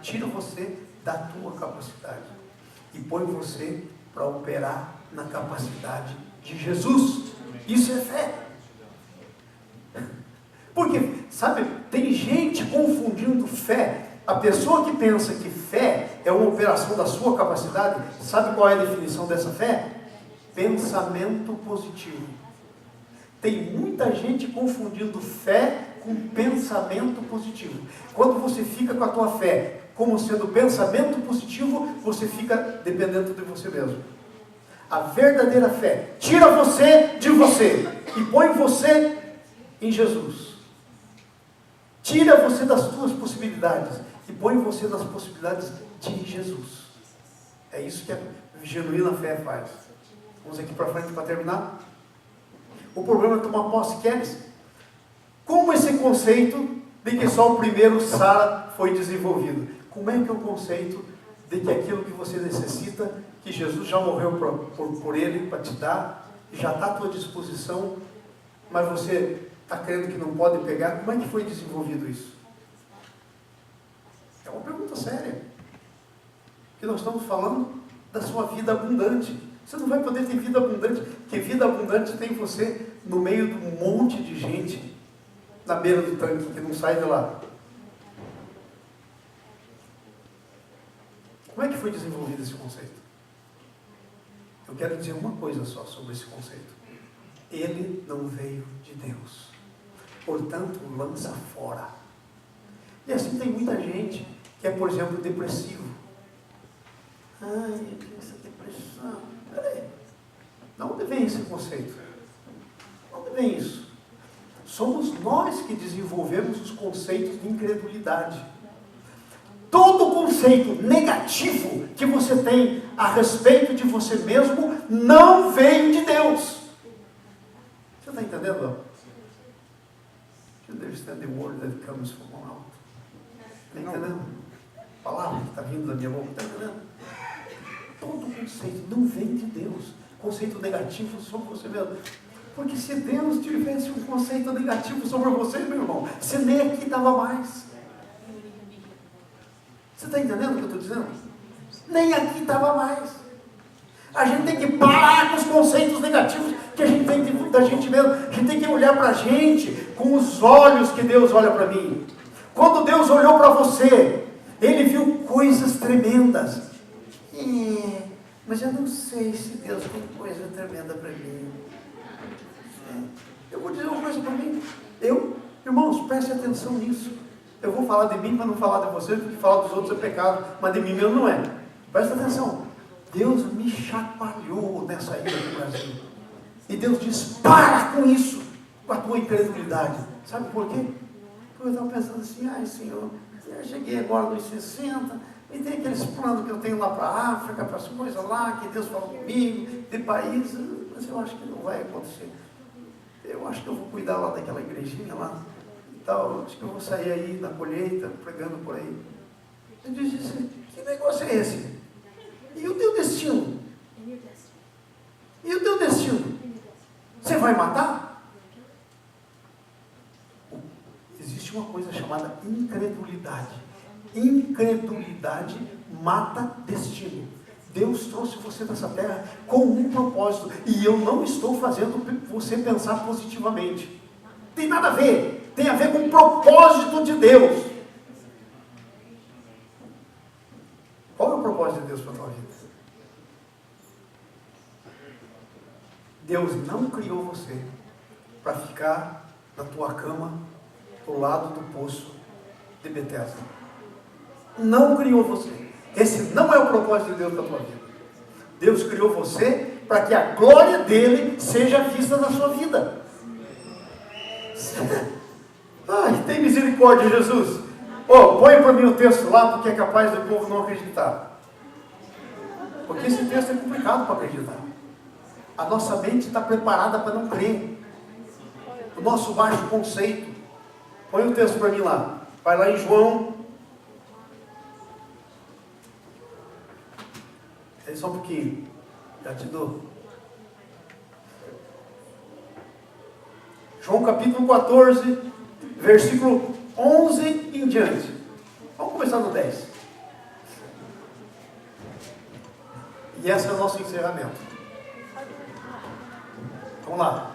tira você da tua capacidade e põe você para operar na capacidade de Jesus. Isso é fé. Porque, sabe, tem gente confundindo fé. A pessoa que pensa que fé é uma operação da sua capacidade, sabe qual é a definição dessa fé? Pensamento positivo. Tem muita gente confundindo fé com pensamento positivo. Quando você fica com a tua fé como sendo pensamento positivo, você fica dependendo de você mesmo. A verdadeira fé tira você de você e põe você em Jesus. Tira você das tuas possibilidades e põe você nas possibilidades de Jesus. É isso que a genuína fé faz. Vamos aqui para frente para terminar. O problema é tomar posse, queres? Como esse conceito de que só o primeiro Sara foi desenvolvido? Como é que é o conceito de que aquilo que você necessita, que Jesus já morreu por ele para te dar, já está à tua disposição, mas você está crendo que não pode pegar? Como é que foi desenvolvido isso? É uma pergunta séria. Que nós estamos falando da sua vida abundante. Você não vai poder ter vida abundante, porque vida abundante tem você no meio de um monte de gente na beira do tanque que não sai de lá. Como é que foi desenvolvido esse conceito? Eu quero dizer uma coisa só sobre esse conceito. Ele não veio de Deus. Portanto, lança fora. E assim tem muita gente que é, por exemplo, depressivo. Ai, eu tenho essa depressão. Peraí. De onde vem esse conceito? De onde vem isso? Somos nós que desenvolvemos os conceitos de incredulidade. Todo conceito negativo que você tem a respeito de você mesmo não veio de Deus. Você está entendendo? You understand the word that comes from my mouth? Está entendendo? A palavra que está vindo da minha boca, está entendendo? Todo conceito não vem de Deus. Conceito negativo sobre você mesmo. Porque se Deus tivesse um conceito negativo sobre você, meu irmão, você nem aqui estava mais. Você está entendendo o que eu estou dizendo? Nem aqui estava mais. A gente tem que parar com os conceitos negativos que a gente tem da gente mesmo. A gente tem que olhar para a gente com os olhos que Deus olha para mim. Quando Deus olhou para você, Ele viu coisas tremendas. Mas eu não sei se Deus tem coisa tremenda para mim. Eu vou dizer uma coisa para mim. Irmãos, preste atenção nisso. Eu vou falar de mim para não falar de vocês, porque falar dos outros é pecado, mas de mim mesmo não é. Presta atenção. Deus me chacoalhou nessa ida do Brasil. E Deus diz, para com isso, com a tua incredulidade. Sabe por quê? Porque eu estava pensando assim, ai Senhor, eu cheguei agora nos 60, e tem aqueles planos que eu tenho lá para a África, para as coisas lá, que Deus falou comigo, de países, mas eu acho que não vai acontecer. Eu acho que eu vou cuidar lá daquela igrejinha lá, e tal, acho que eu vou sair aí na colheita, pregando por aí. Eu disse assim, que negócio é esse? E o teu destino? E o teu destino? Você vai matar? Existe uma coisa chamada incredulidade. Incredulidade mata destino. Deus trouxe você nessa terra com um propósito. E eu não estou fazendo você pensar positivamente. Tem nada a ver. Tem a ver com o propósito de Deus. Qual é o propósito de Deus para a tua vida? Deus não criou você para ficar na tua cama do lado do poço de Betesda. Não criou você. Esse não é o propósito de Deus para a tua vida. Deus criou você para que a glória dele seja vista na sua vida. Ai, tem misericórdia, Jesus. Põe para mim o texto lá, porque é capaz do povo não acreditar. Porque esse texto é complicado para acreditar. A nossa mente está preparada para não crer. O nosso baixo conceito. Põe o texto para mim lá. Vai lá em João. É só um pouquinho. Já te dou. João capítulo 14, versículo 11 em diante. Vamos começar no 10. E esse é o nosso encerramento. Vamos lá.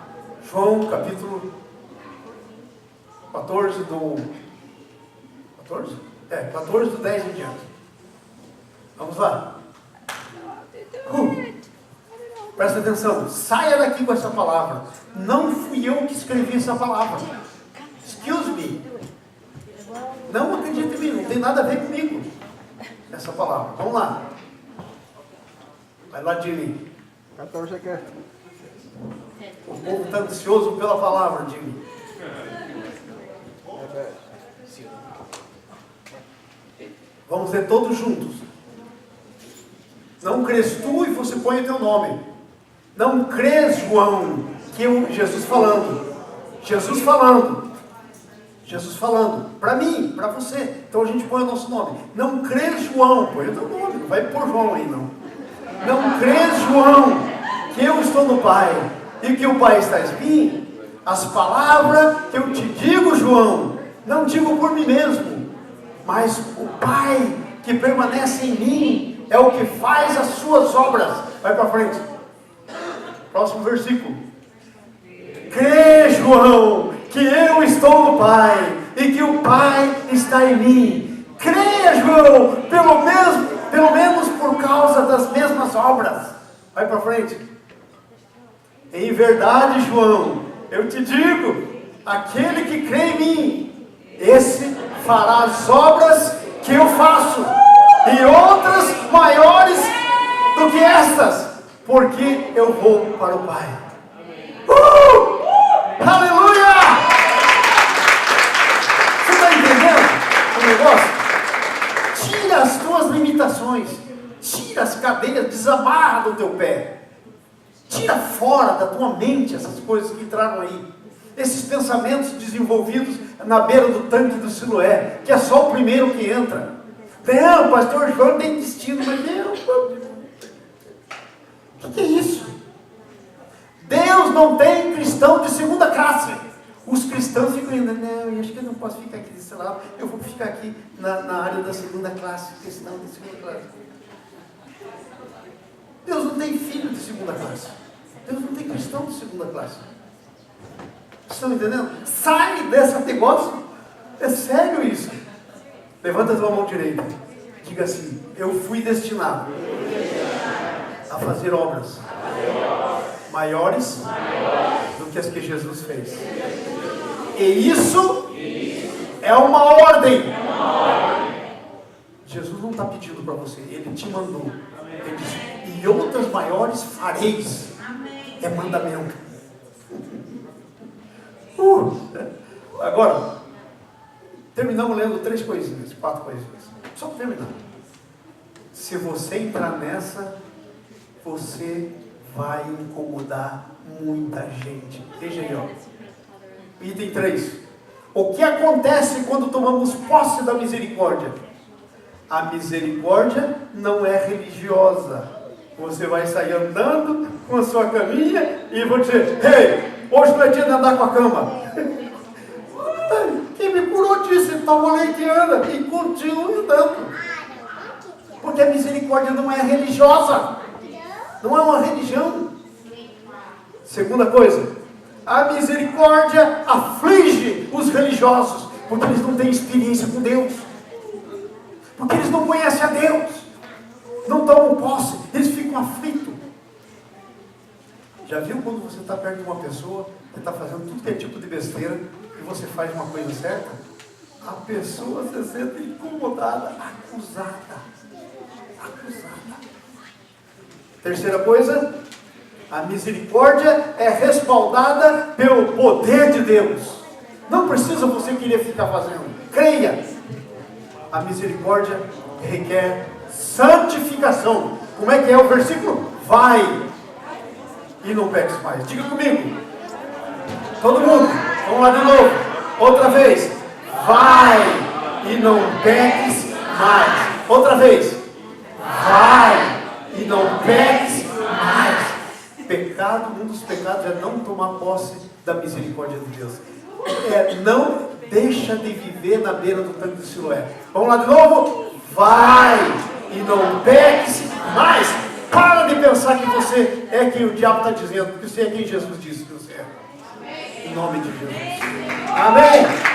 João capítulo 14 do... 14? 14 do 10 em diante. Vamos lá. Presta atenção. Saia daqui com essa palavra. Não fui eu que escrevi essa palavra. Excuse me. Não acredite em mim. Não tem nada a ver comigo essa palavra. Vamos lá. Vai lá, Jimmy. 14 aqui. O povo está ansioso pela palavra, Jimmy. Vamos ler todos juntos. Não crês tu, e você põe o teu nome. Não crês, João, Jesus falando. Jesus falando. Para mim, para você. Então a gente põe o nosso nome. Não crês, João. Põe o teu nome. Não vai pôr João aí, não. Não crês, João, que eu estou no Pai e que o Pai está em mim? As palavras que eu te digo, João, não digo por mim mesmo, mas o Pai que permanece em mim é o que faz as suas obras. Vai para frente. Próximo versículo. Crê, João, que eu estou no Pai e que o Pai está em mim. Crê, João, pelo menos por causa das mesmas obras. Vai para frente. Em verdade, João, eu te digo, aquele que crê em mim, esse fará as obras que eu faço, e outras maiores do que estas, porque eu vou para o Pai. Aleluia! Você está entendendo o negócio? Tira as tuas limitações, tira as cadeias, desamarra do teu pé, tira fora da tua mente essas coisas que entraram aí, esses pensamentos desenvolvidos na beira do tanque do Siloé, que é só o primeiro que entra. Não, pastor João tem destino, mas não. O que é isso? Deus não tem cristão de segunda classe. Os cristãos ficam ainda, não, eu acho que eu não posso ficar aqui desse lado, eu vou ficar aqui na área da segunda classe, cristão de segunda classe. Deus não tem filho de segunda classe. Deus não tem cristão de segunda classe. Estão entendendo? Sai desse negócio. É sério isso. Levanta a tua mão direita. Diga assim: eu fui destinado a fazer obras maiores do que as que Jesus fez. E isso é uma ordem. Jesus não está pedindo para você, Ele te mandou. Ele disse: e outras maiores fareis. É mandamento. Agora, terminamos lendo 3 coisinhas, 4 coisinhas. Só para terminar. Se você entrar nessa, você vai incomodar muita gente. Veja aí, ó. Item 3. O que acontece quando tomamos posse da misericórdia? A misericórdia não é religiosa. Você vai sair andando com a sua caminha e vou dizer: ei, hoje não é dia de andar com a cama. Quem me curou disse, toma leite e anda, e continua andando. Porque a misericórdia não é religiosa. Não é uma religião. Segunda coisa, a misericórdia aflige os religiosos, porque eles não têm experiência com Deus. Porque eles não conhecem a Deus. Não tomam posse, eles ficam aflitos. Já viu quando você está perto de uma pessoa que está fazendo tudo que é tipo de besteira e você faz uma coisa certa? A pessoa se sente incomodada, acusada. Terceira coisa, a misericórdia é respaldada pelo poder de Deus. Não precisa você querer ficar fazendo. Creia. A misericórdia requer santificação. Como é que é o versículo? Vai e não peques mais. Diga comigo. Todo mundo. Vamos lá de novo. Outra vez. Vai e não peques mais. Outra vez. Vai e não peques mais. Pecado, um dos pecados é não tomar posse da misericórdia de Deus. Não deixa de viver na beira do tanque de Siloé. Vamos lá de novo? Vai e não peques mais. Para de pensar que você é quem o diabo está dizendo, que você é quem Jesus disse que você é. Em nome de Jesus. Amém.